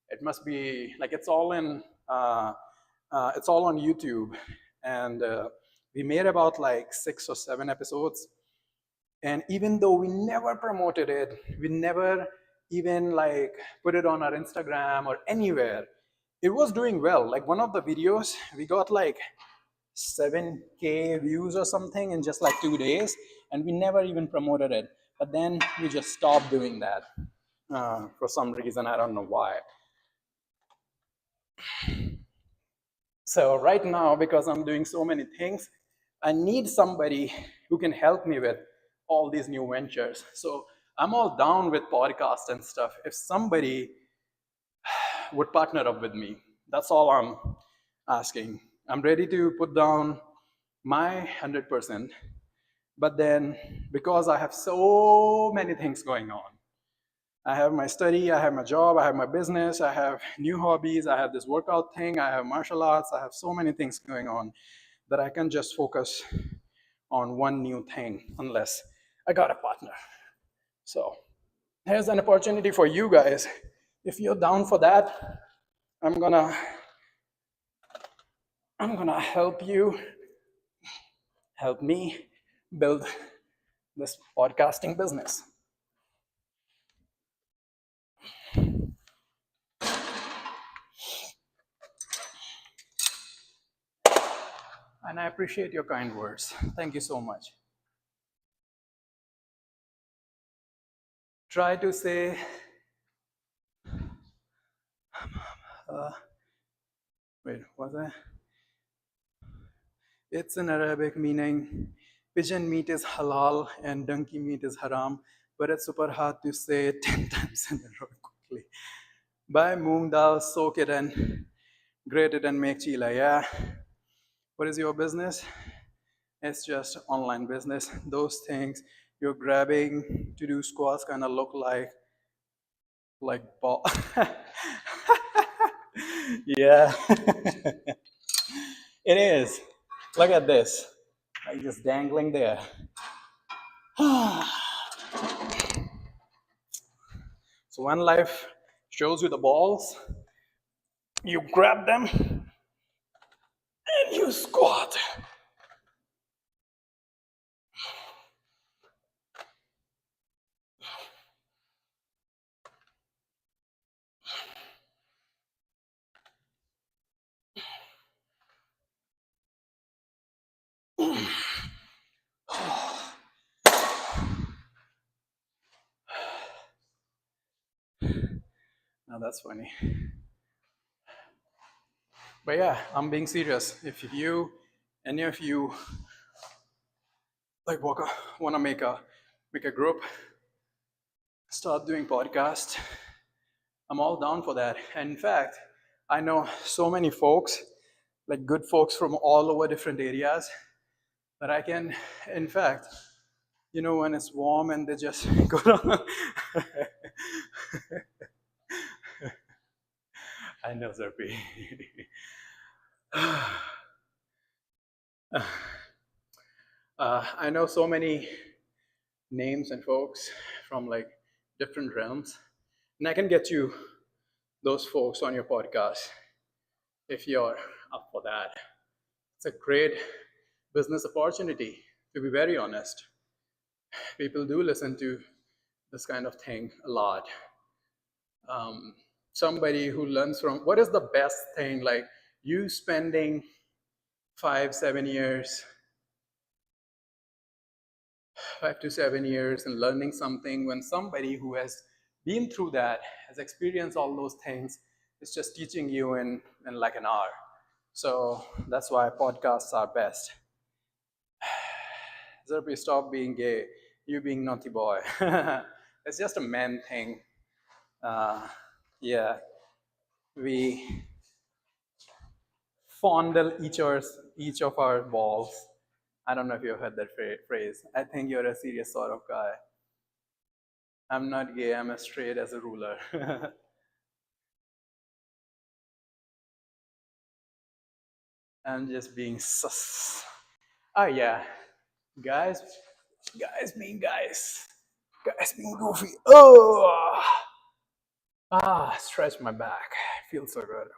It must be like it's all on YouTube, and we made about like 6 or 7 episodes. And even though we never promoted it, we never even like put it on our Instagram or anywhere. It was doing well. Like one of the videos, we got like 7K views or something in just like 2 days, and we never even promoted it. But then we just stopped doing that for some reason. I don't know why. So right now, because I'm doing so many things, I need somebody who can help me with all these new ventures. So I'm all down with podcasts and stuff. If somebody would partner up with me, that's all I'm asking. I'm ready to put down my 100%. But then, because I have so many things going on, I have my study, I have my job, I have my business, I have new hobbies, I have this workout thing, I have martial arts, I have so many things going on that I can just focus on one new thing unless I got a partner. So here's an opportunity for you guys. If you're down for that, I'm gonna help me build this podcasting business. And I appreciate your kind words. Thank you so much. Try to say, uh, wait, was I? It's in Arabic meaning pigeon meat is halal and donkey meat is haram, but it's super hard to say it 10 times in a row quickly. Buy moong dal, soak it and grate it and make chila. Yeah. What is your business? It's just online business. Those things you're grabbing to do squats kind of look like ball. Yeah. It is. Look at this. Like just dangling there. So when life shows you the balls, you grab them and you squat. Now that's funny. But yeah, I'm being serious. If you Any of you like want to make a group, start doing podcast? I'm all down for that. And in fact, I know so many folks, like good folks from all over different areas, that I can, in fact, when it's warm and they just go down. I know, Zerpi. I know so many names and folks from like different realms, and I can get you those folks on your podcast if you're up for that. It's a great business opportunity, to be very honest. People do listen to this kind of thing a lot. Somebody who learns from what is the best thing, like you spending 5 7 years 5 to 7 years and learning something, when somebody who has been through that, has experienced all those things, is just teaching you in like an hour. So that's why podcasts are best. Zerby, stop being gay. You being naughty boy. It's just a man thing. Yeah, we fondle each of our balls. I don't know if you've heard that phrase. I think you're a serious sort of guy. I'm not gay, I'm as straight as a ruler. I'm just being sus. Oh yeah, guys, guys being goofy. Oh, stretch my back. Feels so good.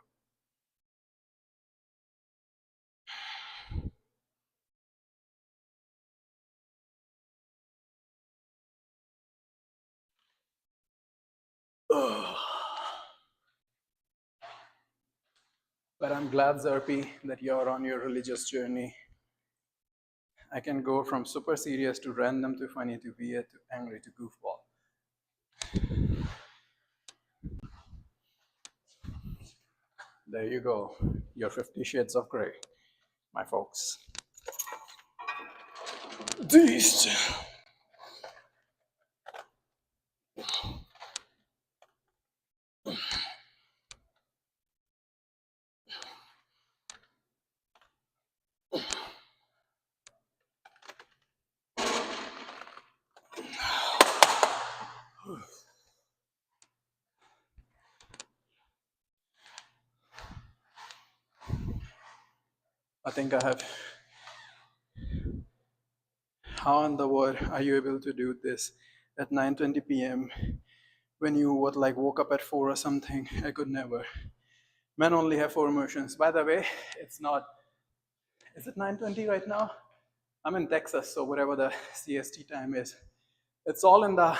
Oh. But I'm glad, Zerpi, that you're on your religious journey. I can go from super serious to random to funny to weird to angry to goofball. There you go. Your 50 Shades of Grey, my folks. Beast. I think I have. How in the world are you able to do this at 9:20 p.m. when you woke up at 4 or something? I could never. Men only have 4 emotions. By the way, it's not. Is it 9:20 right now? I'm in Texas, so whatever the CST time is, it's all in the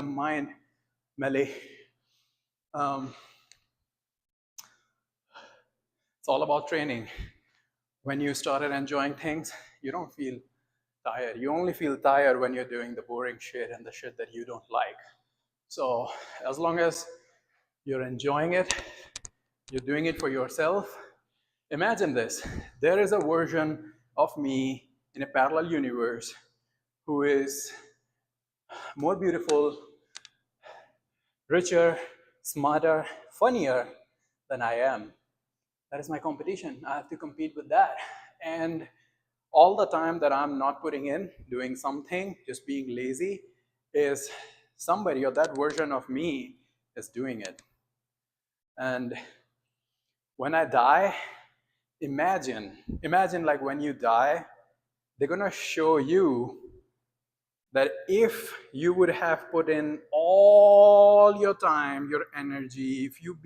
mind, Melly. It's all about training. When you started enjoying things, you don't feel tired. You only feel tired when you're doing the boring shit and the shit that you don't like. So as long as you're enjoying it, you're doing it for yourself. Imagine this. There is a version of me in a parallel universe who is more beautiful, richer, smarter, funnier than I am. That is my competition. I have to compete with that. And all the time that I'm not putting in, doing something, just being lazy, is somebody or that version of me is doing it. And when I die, imagine like when you die, they're gonna show you that if you would have put in all your time, your energy, if you were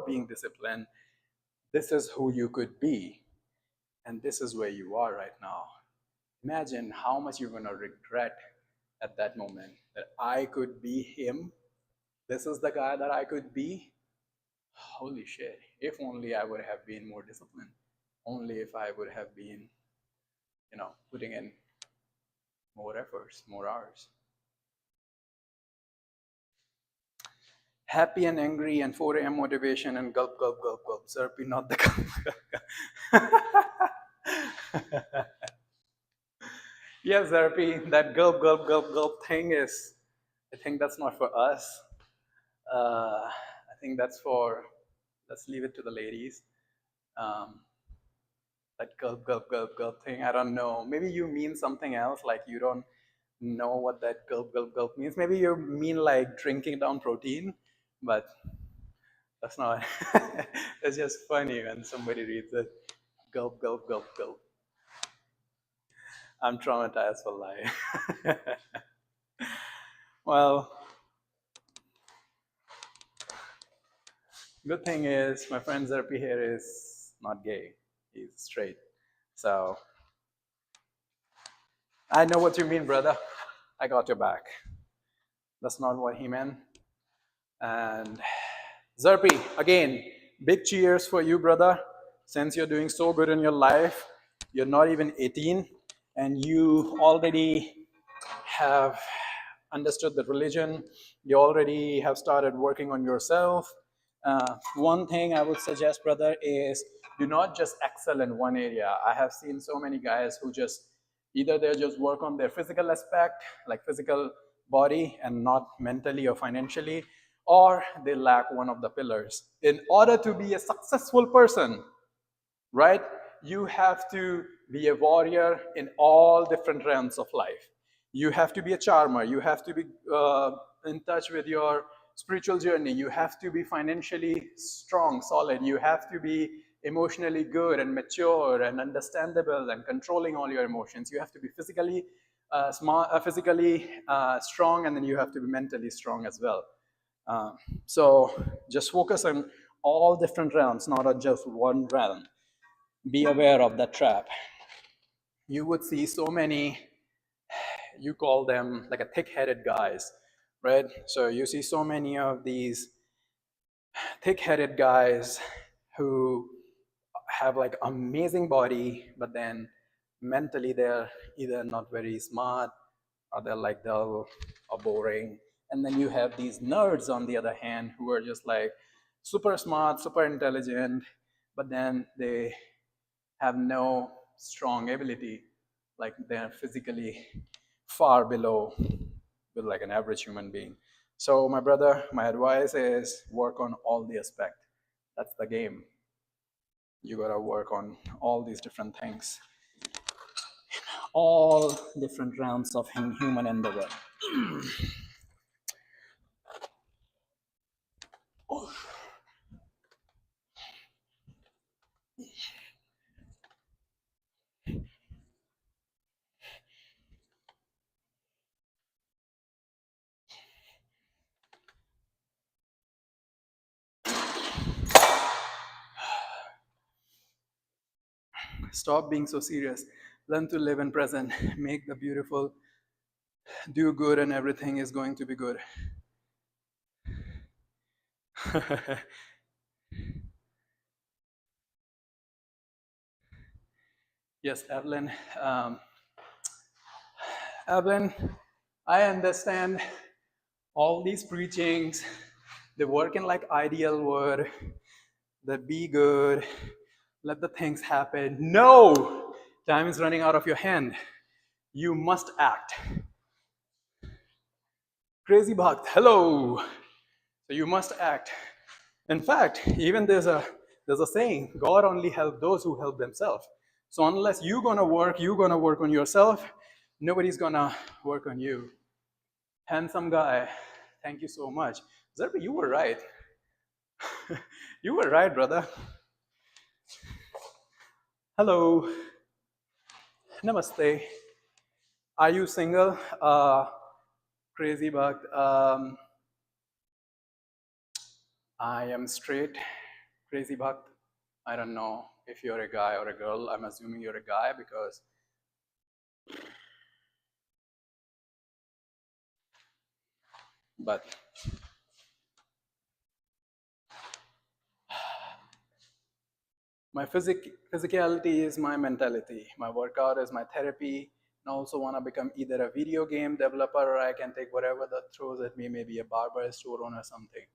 being disciplined, this is who you could be. And this is where you are right now. Imagine how much you're gonna regret at that moment, that I could be him. This is the guy that I could be. Holy shit, if only I would have been more disciplined. Only if I would have been, putting in more efforts, more hours. Happy and angry and 4 a.m. motivation and gulp, gulp, gulp, gulp. Sir, not the gulp. Yes, therapy, that gulp, gulp, gulp, gulp thing is, I think that's not for us. I think that's for, let's leave it to the ladies. Um, that gulp, gulp, gulp, gulp thing, I don't know. Maybe you mean something else, like you don't know what that gulp, gulp, gulp means. Maybe you mean like drinking down protein, but that's not. It's just funny when somebody reads it. Gulp, gulp, gulp, gulp. I'm traumatized for life. Well, good thing is my friend Zerpi here is not gay. He's straight. So I know what you mean, brother. I got your back. That's not what he meant. And Zerpi, again, big cheers for you, brother. Since you're doing so good in your life, you're not even 18, and you already have understood the religion, you already have started working on yourself. One thing I would suggest, brother, is do not just excel in one area. I have seen so many guys who just either they just work on their physical aspect, like physical body, and not mentally or financially, or they lack one of the pillars. In order to be a successful person, right? You have to be a warrior in all different realms of life. You have to be a charmer. You have to be in touch with your spiritual journey. You have to be financially strong, solid. You have to be emotionally good and mature and understandable and controlling all your emotions. You have to be physically strong, and then you have to be mentally strong as well. Uh, so just focus on all different realms, not on just one realm. Be aware of that trap. You would see so many, you call them like a thick-headed guys, right? So you see so many of these thick-headed guys who have like amazing body, but then mentally they're either not very smart or they're like dull or boring. And then you have these nerds on the other hand who are just like super smart, super intelligent, but then they have no strong ability, like they're physically far below with like an average human being. So my brother, my advice is work on all the aspect. That's the game. You gotta work on all these different things, all different realms of human endeavor. Stop being so serious. Learn to live in present. Make the beautiful. Do good, and everything is going to be good. Yes, Evelyn. Evelyn, I understand all these preachings. They work in like ideal word. That be good. Let the things happen. No! Time is running out of your hand. You must act. Crazy Bhakt, hello. So you must act. In fact, even there's a saying, God only helps those who help themselves. So unless you're gonna work on yourself, nobody's gonna work on you. Handsome guy, thank you so much. Zerbi, you were right. You were right, brother. Hello. Namaste. Are you single? Crazy Bhakt. I am straight. Crazy Bhakt. I don't know if you're a guy or a girl. I'm assuming you're a guy because. But my physicality is my mentality. My workout is my therapy. And I also want to become either a video game developer or I can take whatever that throws at me, maybe a barber store owner or something.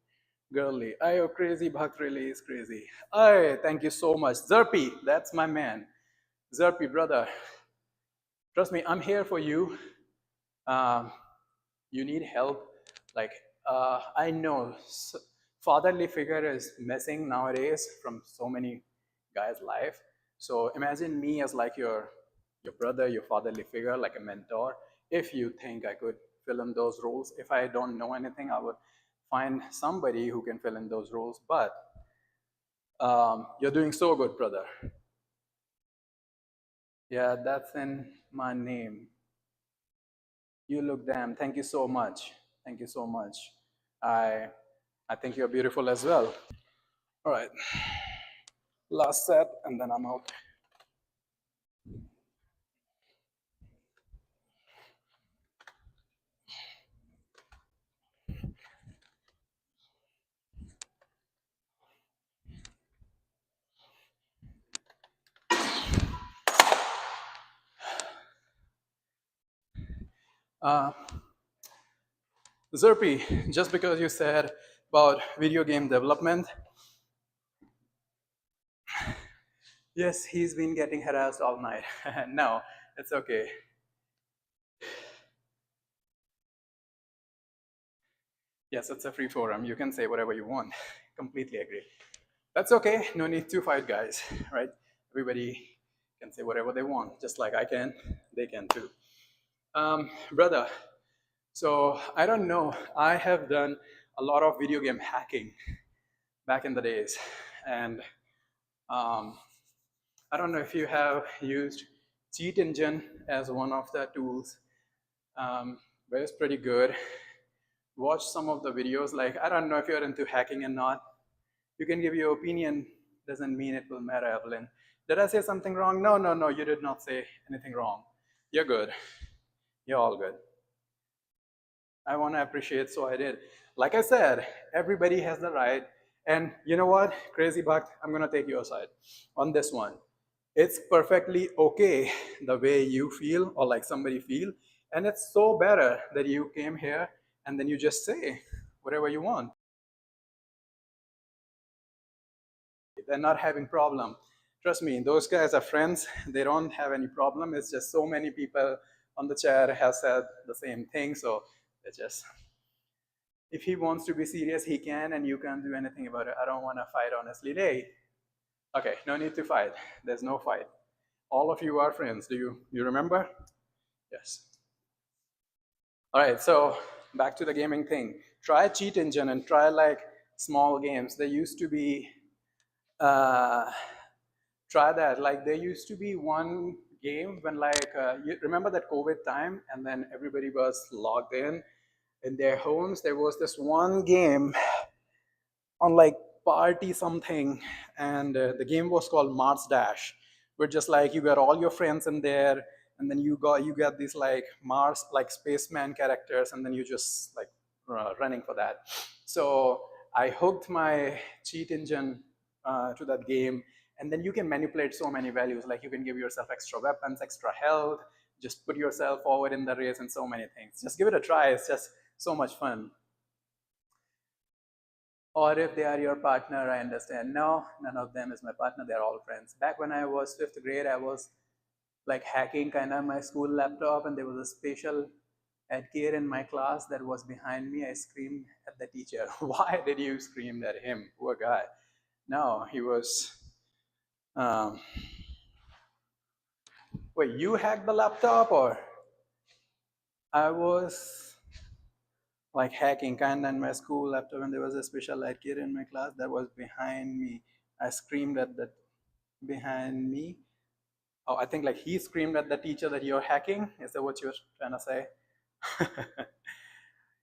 Girly. Ayo, crazy Bhakt really is crazy. Ay, thank you so much. Zerpi, that's my man. Zerpi, brother, trust me, I'm here for you. Um, you need help. Like, I know fatherly figure is missing nowadays from so many guys' life. So imagine me as like your brother, your fatherly figure, like a mentor. If you think I could fill in those roles, if I don't know anything, I would find somebody who can fill in those roles. But you're doing so good, brother. Yeah, that's in my name. You look damn. Thank you so much. Thank you so much. I I think you're beautiful as well. All right, last set, and then I'm out. Uh, Zerpi, just because you said about video game development, yes, he's been getting harassed all night. No, it's okay. Yes, it's a free forum. You can say whatever you want. Completely agree. That's okay. No need to fight, guys, right? Everybody can say whatever they want, just like I can, they can too. Brother, so I don't know. I have done a lot of video game hacking back in the days. And um, I don't know if you have used Cheat Engine as one of the tools, but it's pretty good. Watch some of the videos. Like, I don't know if you're into hacking or not. You can give your opinion, doesn't mean it will matter, Evelyn. Did I say something wrong? No, no, no, you did not say anything wrong. You're good. You're all good. I want to appreciate, so I did. Like I said, everybody has the right. And you know what, Crazy Buck, I'm going to take your side on this one. It's perfectly okay the way you feel or like somebody feel. And it's so better that you came here and then you just say whatever you want. They're not having problem. Trust me, those guys are friends. They don't have any problem. It's just so many people on the chat have said the same thing. So they just, if he wants to be serious, he can, and you can't do anything about it. I don't want to fight, honestly. Hey, okay, no need to fight. There's no fight. All of you are friends. Do you remember? Yes. All right, so back to the gaming thing. Try Cheat Engine and try like small games. There used to be, uh, try that. Like there used to be one game when like, you remember that COVID time and then everybody was logged in their homes. There was this one game on like party something, and the game was called Mars Dash, where just like you got all your friends in there, and then you got these like Mars like spaceman characters, and then you just like running for that. So I hooked my cheat engine to that game, and then you can manipulate so many values. Like you can give yourself extra weapons, extra health, just put yourself forward in the race, and so many things. Just give it a try. It's just so much fun. Or if they are your partner, I understand. No, none of them is my partner. They're all friends. Back when I was fifth grade, I was like hacking kind of my school laptop, and there was a special ed kid in my class that was behind me. I screamed at the teacher. Why did you scream at him? Poor guy. No, he was. Um, wait, you hacked the laptop, or I was like hacking kind of in my school laptop, and there was a special ed kid in my class that was behind me. I screamed at the behind me. Oh, I think like he screamed at the teacher that you're hacking. Is that what you're trying to say?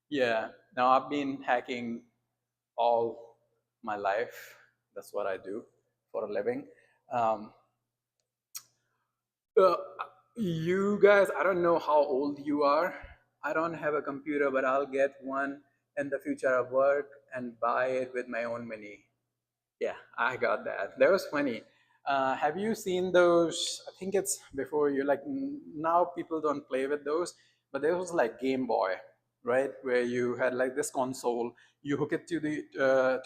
Yeah. Now I've been hacking all my life. That's what I do for a living. Um, uh, you guys, I don't know how old you are. I don't have a computer, but I'll get one in the future of work and buy it with my own money. Yeah, I got that. That was funny. Have you seen those? I think it's before you like now people don't play with those, but there was like Game Boy, right? Where you had like this console, you hook it to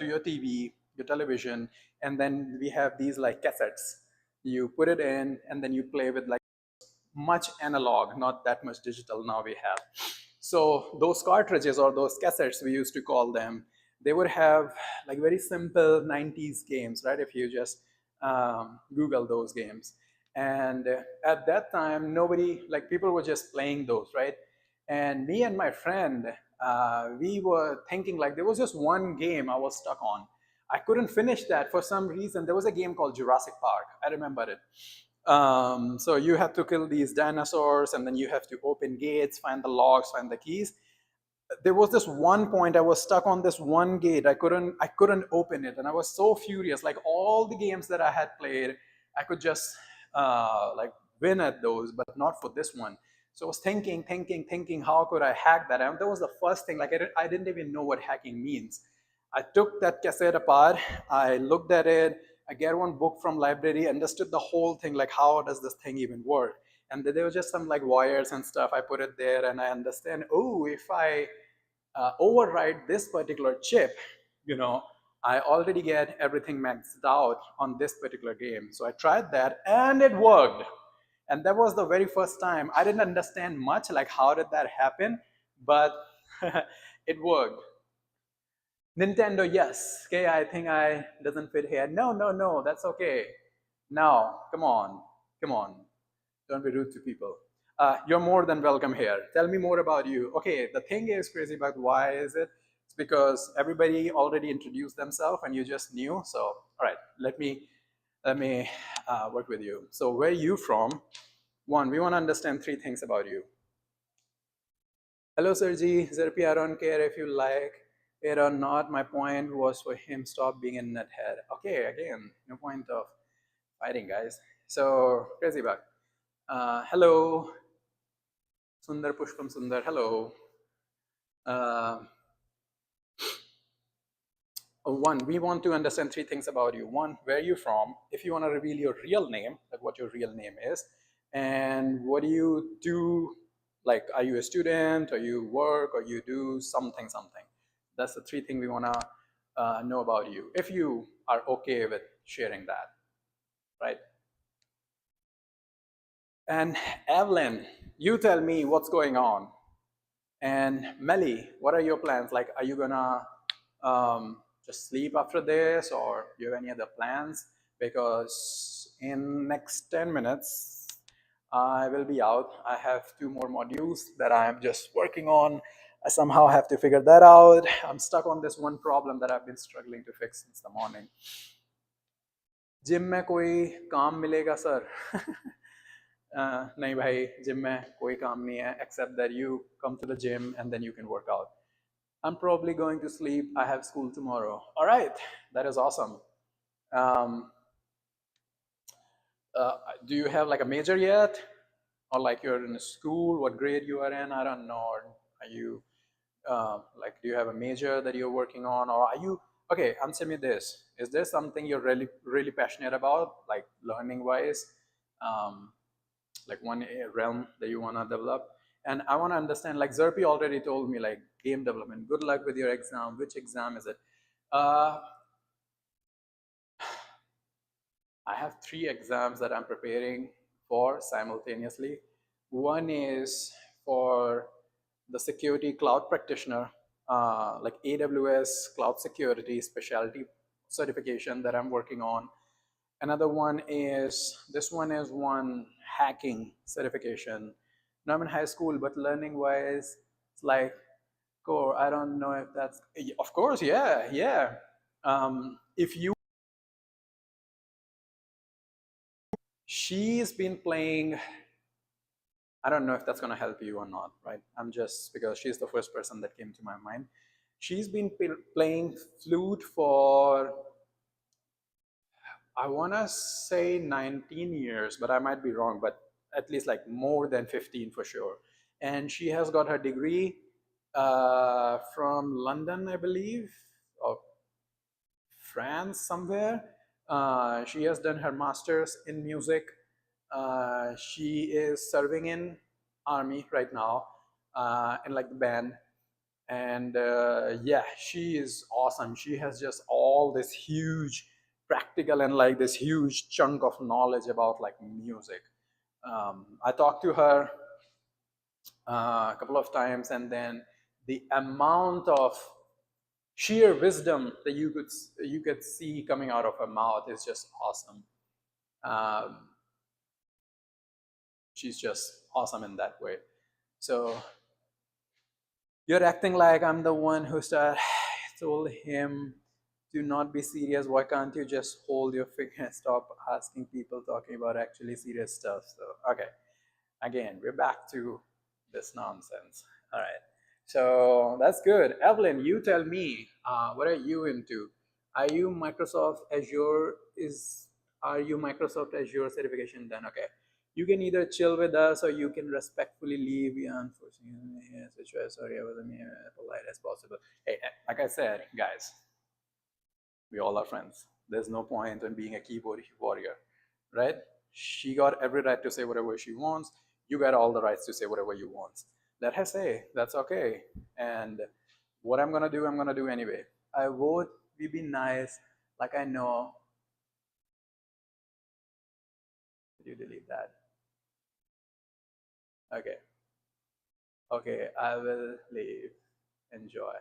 your TV, your television, and then we have these like cassettes You put it in, and then you play with like much analog, not that much digital now we have. So those cartridges or those cassettes, we used to call them, they would have like very simple 90s games, right? If you just Google those games. And at that time, nobody, like people were just playing those, right? And me and my friend, we were thinking like there was just one game I was stuck on. I couldn't finish that for some reason. There was a game called Jurassic Park. I remember it. So you have to kill these dinosaurs, and then you have to open gates, find the locks, find the keys. There was this one point I was stuck on this one gate. I couldn't open it, and I was so furious. Like all the games that I had played, I could just like win at those, but not for this one. So I was thinking, how could I hack that? And that was the first thing. Like I didn't even know what hacking means. I took that cassette apart. I looked at it. I get one book from library, understood the whole thing. Like how does this thing even work? And there was just some like wires and stuff. I put it there, and I understand. Oh, if I override this particular chip, you know, I already get everything maxed out on this particular game. So I tried that, and it worked. And that was the very first time. I didn't understand much, like how did that happen, but it worked. Nintendo, yes. Okay, I think I doesn't fit here. No, no, no, that's okay. Now, come on, come on. Don't be rude to people. You're more than welcome here. Tell me more about you. Okay, the thing is crazy about why is it? It's because everybody already introduced themselves and you just new. So, all right, let me work with you. So, where are you from? One, we want to understand three things about you. Hello, Sergi. Zerpi, I don't care if you like it or not. My point was for him stop being a nuthead. Okay, again, no point of fighting, guys. So, crazy bug. Hello, Sundar Pushpam Sundar. Hello. Uh, one, we want to understand three things about you. One, where are you from? If you want to reveal your real name, like what your real name is, and what do you do? Like, are you a student, or you work, or you do something, something? That's the three things we want to know about you. If you are okay with sharing that, right? And Evelyn, you tell me what's going on. And Melly, what are your plans? Like, are you gonna just sleep after this, or do you have any other plans? Because in next 10 minutes, I will be out. I have two more modules that I'm just working on. I somehow have to figure that out. I'm stuck on this one problem that I've been struggling to fix since the morning. Gym में कोई काम मिलेगा sir? नहीं भाई, gym में कोई काम नहीं है except that you come to the gym and then you can work out. I'm probably going to sleep. I have school tomorrow. All right, that is awesome. Um, do you have like a major yet, or like you're in school? What grade you are in? I don't know. Or are you like, do you have a major that you're working on, or are you? Okay, answer me this: is there something you're really passionate about, like learning wise? Um, like one realm that you want to develop. And I want to understand, like Zerpi already told me, like game development. Good luck with your exam. Which exam is it? Uh, I have three exams that I'm preparing for simultaneously. One is for the security cloud practitioner, like AWS cloud security specialty certification that I'm working on. Another one is, this one is one hacking certification. Now I'm in high school, but learning wise, it's like core. I don't know if that's, of course, yeah, yeah. If you, she's been playing, I don't know if that's going to help you or not, right? I'm just, because she's the first person that came to my mind. She's been playing flute for, I want to say 19 years, but I might be wrong, but at least like more than 15 for sure. And she has got her degree from London, I believe, or France somewhere. She has done her master's in music. She is serving in army right now in like the band. And yeah, she is awesome. She has just all this huge practical and like this huge chunk of knowledge about like music. I talked to her a couple of times, and then the amount of sheer wisdom that you could see coming out of her mouth is just awesome. Um, she's just awesome in that way. So you're acting like I'm the one who told him to not be serious. Why can't you just hold your finger and stop asking people talking about actually serious stuff? So okay, again, we're back to this nonsense. All right. So that's good. Evelyn, you tell me, what are you into? Are you Microsoft Azure? Are you Microsoft Azure certification done? Okay. You can either chill with us or you can respectfully leave. Yeah, unfortunately, yes, sorry, I wasn't polite as possible. Hey, like I said, guys, we all are friends. There's no point in being a keyboard warrior, right? She got every right to say whatever she wants. You got all the rights to say whatever you want. Let her say, that's okay. And what I'm gonna do, I'm gonna do anyway. I vote we be nice, like I know. Did you delete that? Okay. Okay, I will leave. Enjoy.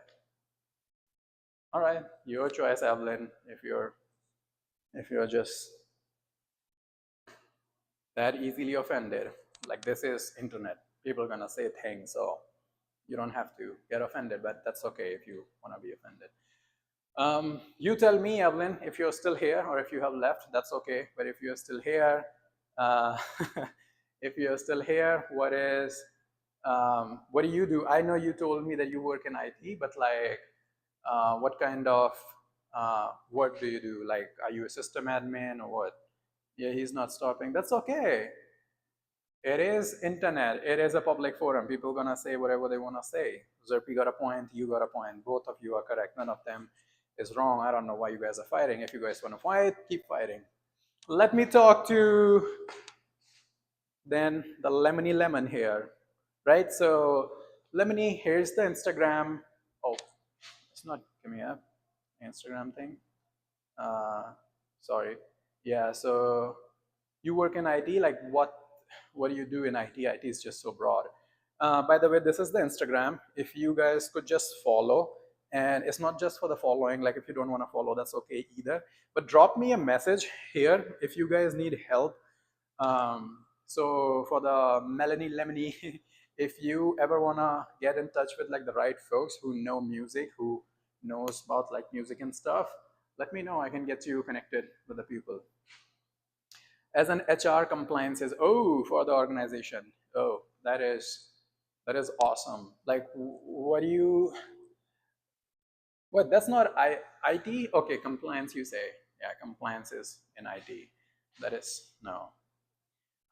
All right, your choice, Evelyn. If you're just that easily offended, like this is internet, people are gonna say things, so you don't have to get offended, but that's okay if you want to be offended. You tell me, Evelyn, if you're still here or if you have left, that's okay. But if you're still here, uh, if you're still here, what do you do? I know you told me that you work in IT, but like, what kind of work do you do? Like, are you a system admin or what? Yeah, he's not stopping. That's okay. It is internet. It is a public forum. People are gonna say whatever they wanna say. Zerpi got a point. You got a point. Both of you are correct. None of them is wrong. I don't know why you guys are fighting. If you guys wanna fight, keep fighting. Let me talk to then the lemony lemon here, right? So lemony, here's the Instagram. Oh, it's not coming up. Instagram thing. Uh, sorry. Yeah. So you work in IT. Like what do you do in IT? IT is just so broad. By the way, this is the Instagram. If you guys could just follow, and it's not just for the following. Like if you don't want to follow, that's okay either. But drop me a message here if you guys need help. So for the Melanie Lemony, if you ever wanna get in touch with like the right folks who know music, who knows about like music and stuff, let me know. I can get you connected with the people. As an HR compliance is for the organization. Oh, that is awesome. Like, what do you? What? That's not IT. Okay, compliance. You say, yeah, compliance is in IT. That is no.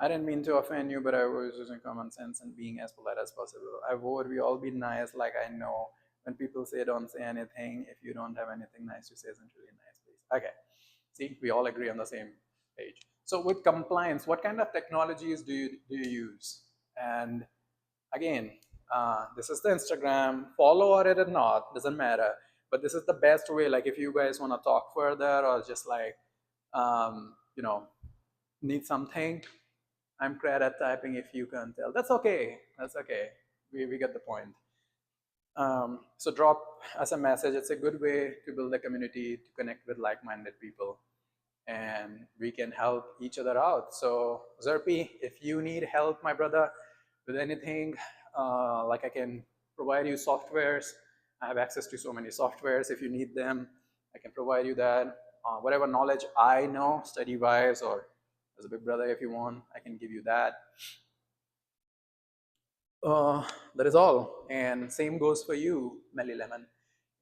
I didn't mean to offend you, but I was using common sense and being as polite as possible. I would we all be nice, like I know when people say don't say anything. If you don't have anything nice to say, isn't really nice, please. Okay. See, we all agree on the same page. So with compliance, what kind of technologies do you use? And again, this is the Instagram. Follow it or not, doesn't matter. But this is the best way. Like if you guys want to talk further or just like need something, I'm great at typing if you can't tell. That's okay. That's okay. We get the point. So drop us a message. It's a good way to build a community, to connect with like-minded people, and we can help each other out. So Zerpi, if you need help, my brother, with anything, like I can provide you softwares. I have access to so many softwares. If you need them, I can provide you that. Whatever knowledge I know, study-wise, or as a big brother, if you want, I can give you that. That is all. And same goes for you, Melly Lemon.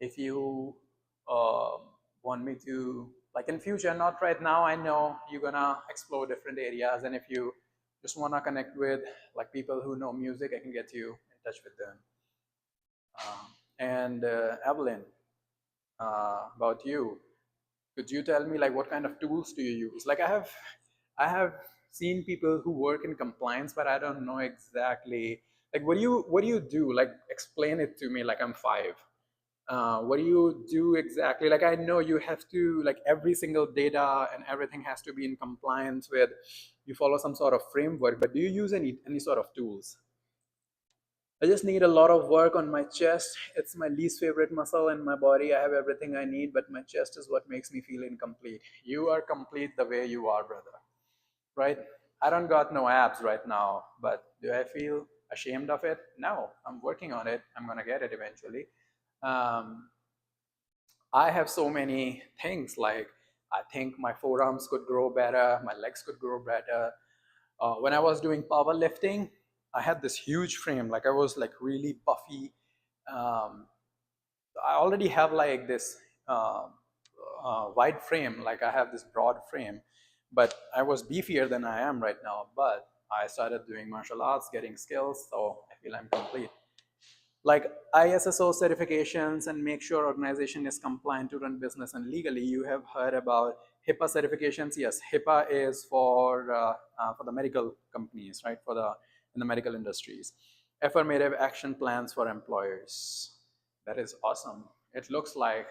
If you uh, want me to, like in future, not right now, I know you're gonna explore different areas. And if you just wanna connect with like people who know music, I can get you in touch with them. And Evelyn, about you, could you tell me like what kind of tools do you use? Like I have seen people who work in compliance, but I don't know exactly like what do you do? Like explain it to me like I'm five. What do you do exactly? Like, I know you have to, like, every single data and everything has to be in compliance with, you follow some sort of framework, but do you use any sort of tools? I just need a lot of work on my chest. It's my least favorite muscle in my body. I have everything I need, but my chest is what makes me feel incomplete. You are complete the way you are, brother. Right? I don't got no abs right now, but do I feel ashamed of it? No, I'm working on it. I'm gonna get it eventually. Um, I have so many things, like I think my forearms could grow better, my legs could grow better. When I was doing powerlifting, I had this huge frame, like I was like really buffy. Um, I already have like this uh, wide frame, like I have this broad frame, but I was beefier than I am right now. But I started doing martial arts, getting skills, so I feel I'm complete. Like ISSO certifications and make sure organization is compliant to run business and legally. You have heard about HIPAA certifications. Yes, HIPAA is for the medical companies, right? In the medical industries. Affirmative action plans for employers. That is awesome. It looks like,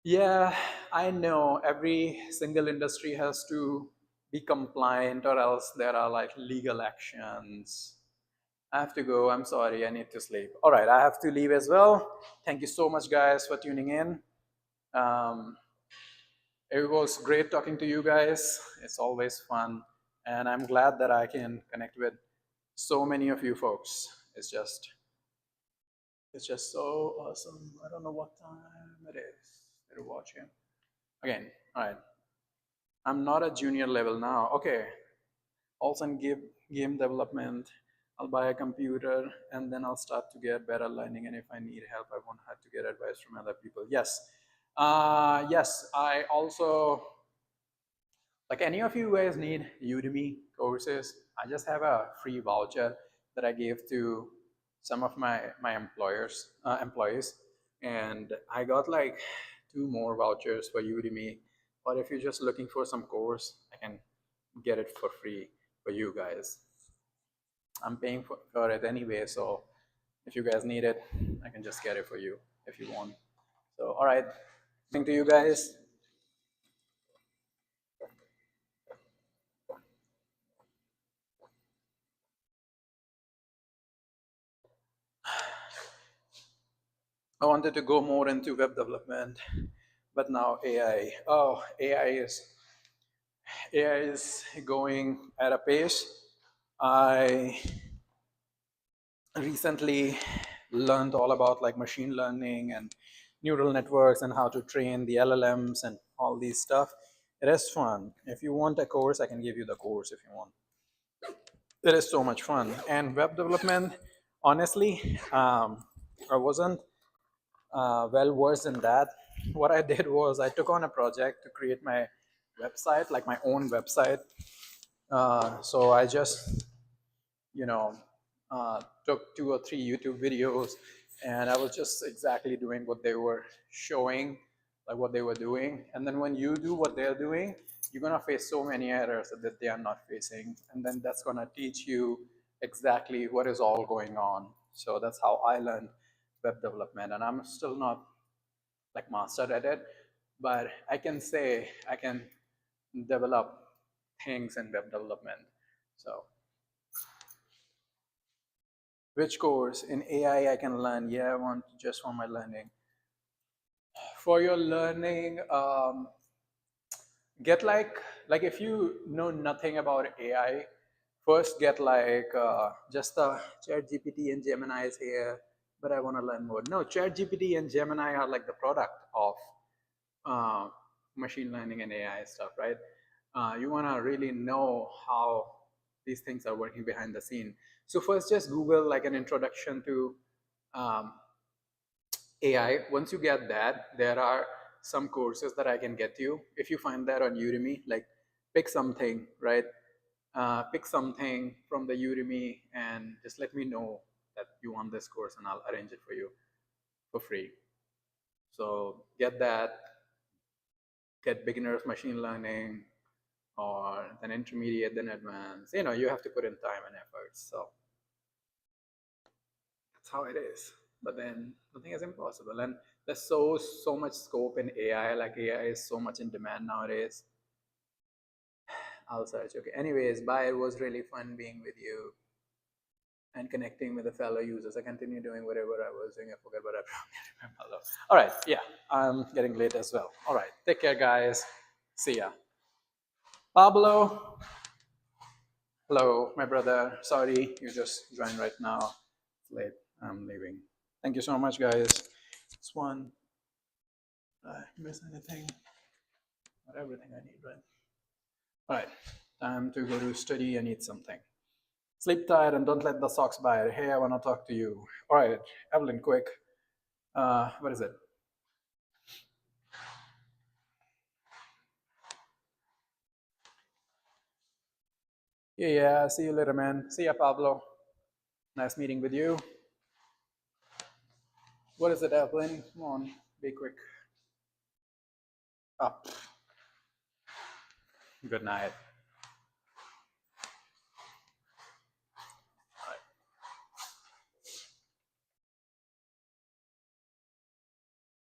yeah, I know every single industry has to be compliant or else there are like legal actions. I have to go. I'm sorry. I need to sleep. All right. I have to leave as well. Thank you so much, guys, for tuning in. Um, it was great talking to you guys. It's always fun. And I'm glad that I can connect with so many of you folks. It's just so awesome. I don't know what time it is. They're watching. Again, all right. I'm not a junior level now. Okay. Also in game development. I'll buy a computer and then I'll start to get better learning. And if I need help, I won't have to get advice from other people. Yes. Yes, I also, like, any of you guys need Udemy courses, I just have a free voucher that I gave to some of my employees, and I got like 2 more vouchers for Udemy. But if you're just looking for some course, I can get it for free for you guys. I'm paying for it anyway, so if you guys need it, I can just get it for you if you want. So, all right, thank you guys. I wanted to go more into web development, but now AI. Oh, AI is going at a pace. I recently learned all about like machine learning and neural networks and how to train the LLMs and all these stuff. It is fun. If you want a course, I can give you the course if you want. It is so much fun. And web development, honestly, I wasn't well versed in that. What I did was I took on a project to create my website, like my own website. So I just, you know, took 2 or 3 YouTube videos, and I was just exactly doing what they were showing, like what they were doing. And then when you do what they're doing, you're gonna face so many errors that they are not facing, and then that's gonna teach you exactly what is all going on. So that's how I learned web development, and I'm still not like mastered at it, but I can say I can develop things in web development. So which course in AI I can learn? Yeah, I want just for my learning. For your learning, get like if you know nothing about AI, first get like just Chat GPT and Gemini is here, but I want to learn more. No, Chat GPT and Gemini are like the product of uh, machine learning and AI stuff, right? You want to really know how these things are working behind the scene. So first, just Google like an introduction to um, AI. Once you get that, there are some courses that I can get you. If you find that on Udemy, like pick something, right? Pick something from the Udemy and just let me know that you want this course and I'll arrange it for you for free. So get that, get beginners machine learning, or then intermediate, then advanced. You have to put in time and effort. So that's how it is. but then nothing is impossible. And there's so much scope in AI. Like AI is so much in demand nowadays. I'll search. Okay. Anyways, bye. It was really fun being with you and connecting with the fellow users. I continue doing whatever I was doing. I forget what I remember. All right. Yeah. I'm getting late as well. All right. Take care, guys. See ya. Pablo. Hello, my brother. Sorry, you just joined right now. It's late. I'm leaving. Thank you so much, guys. This one. I miss anything? Got everything I need, right? All right. Time to go to study and eat something. Sleep tight and don't let the socks bite. Hey, I want to talk to you. All right, Evelyn, quick. What is it? Yeah, yeah. See you later, man. See ya, Pablo. Nice meeting with you. What is it, Evelyn? Come on, be quick. Up. Good night.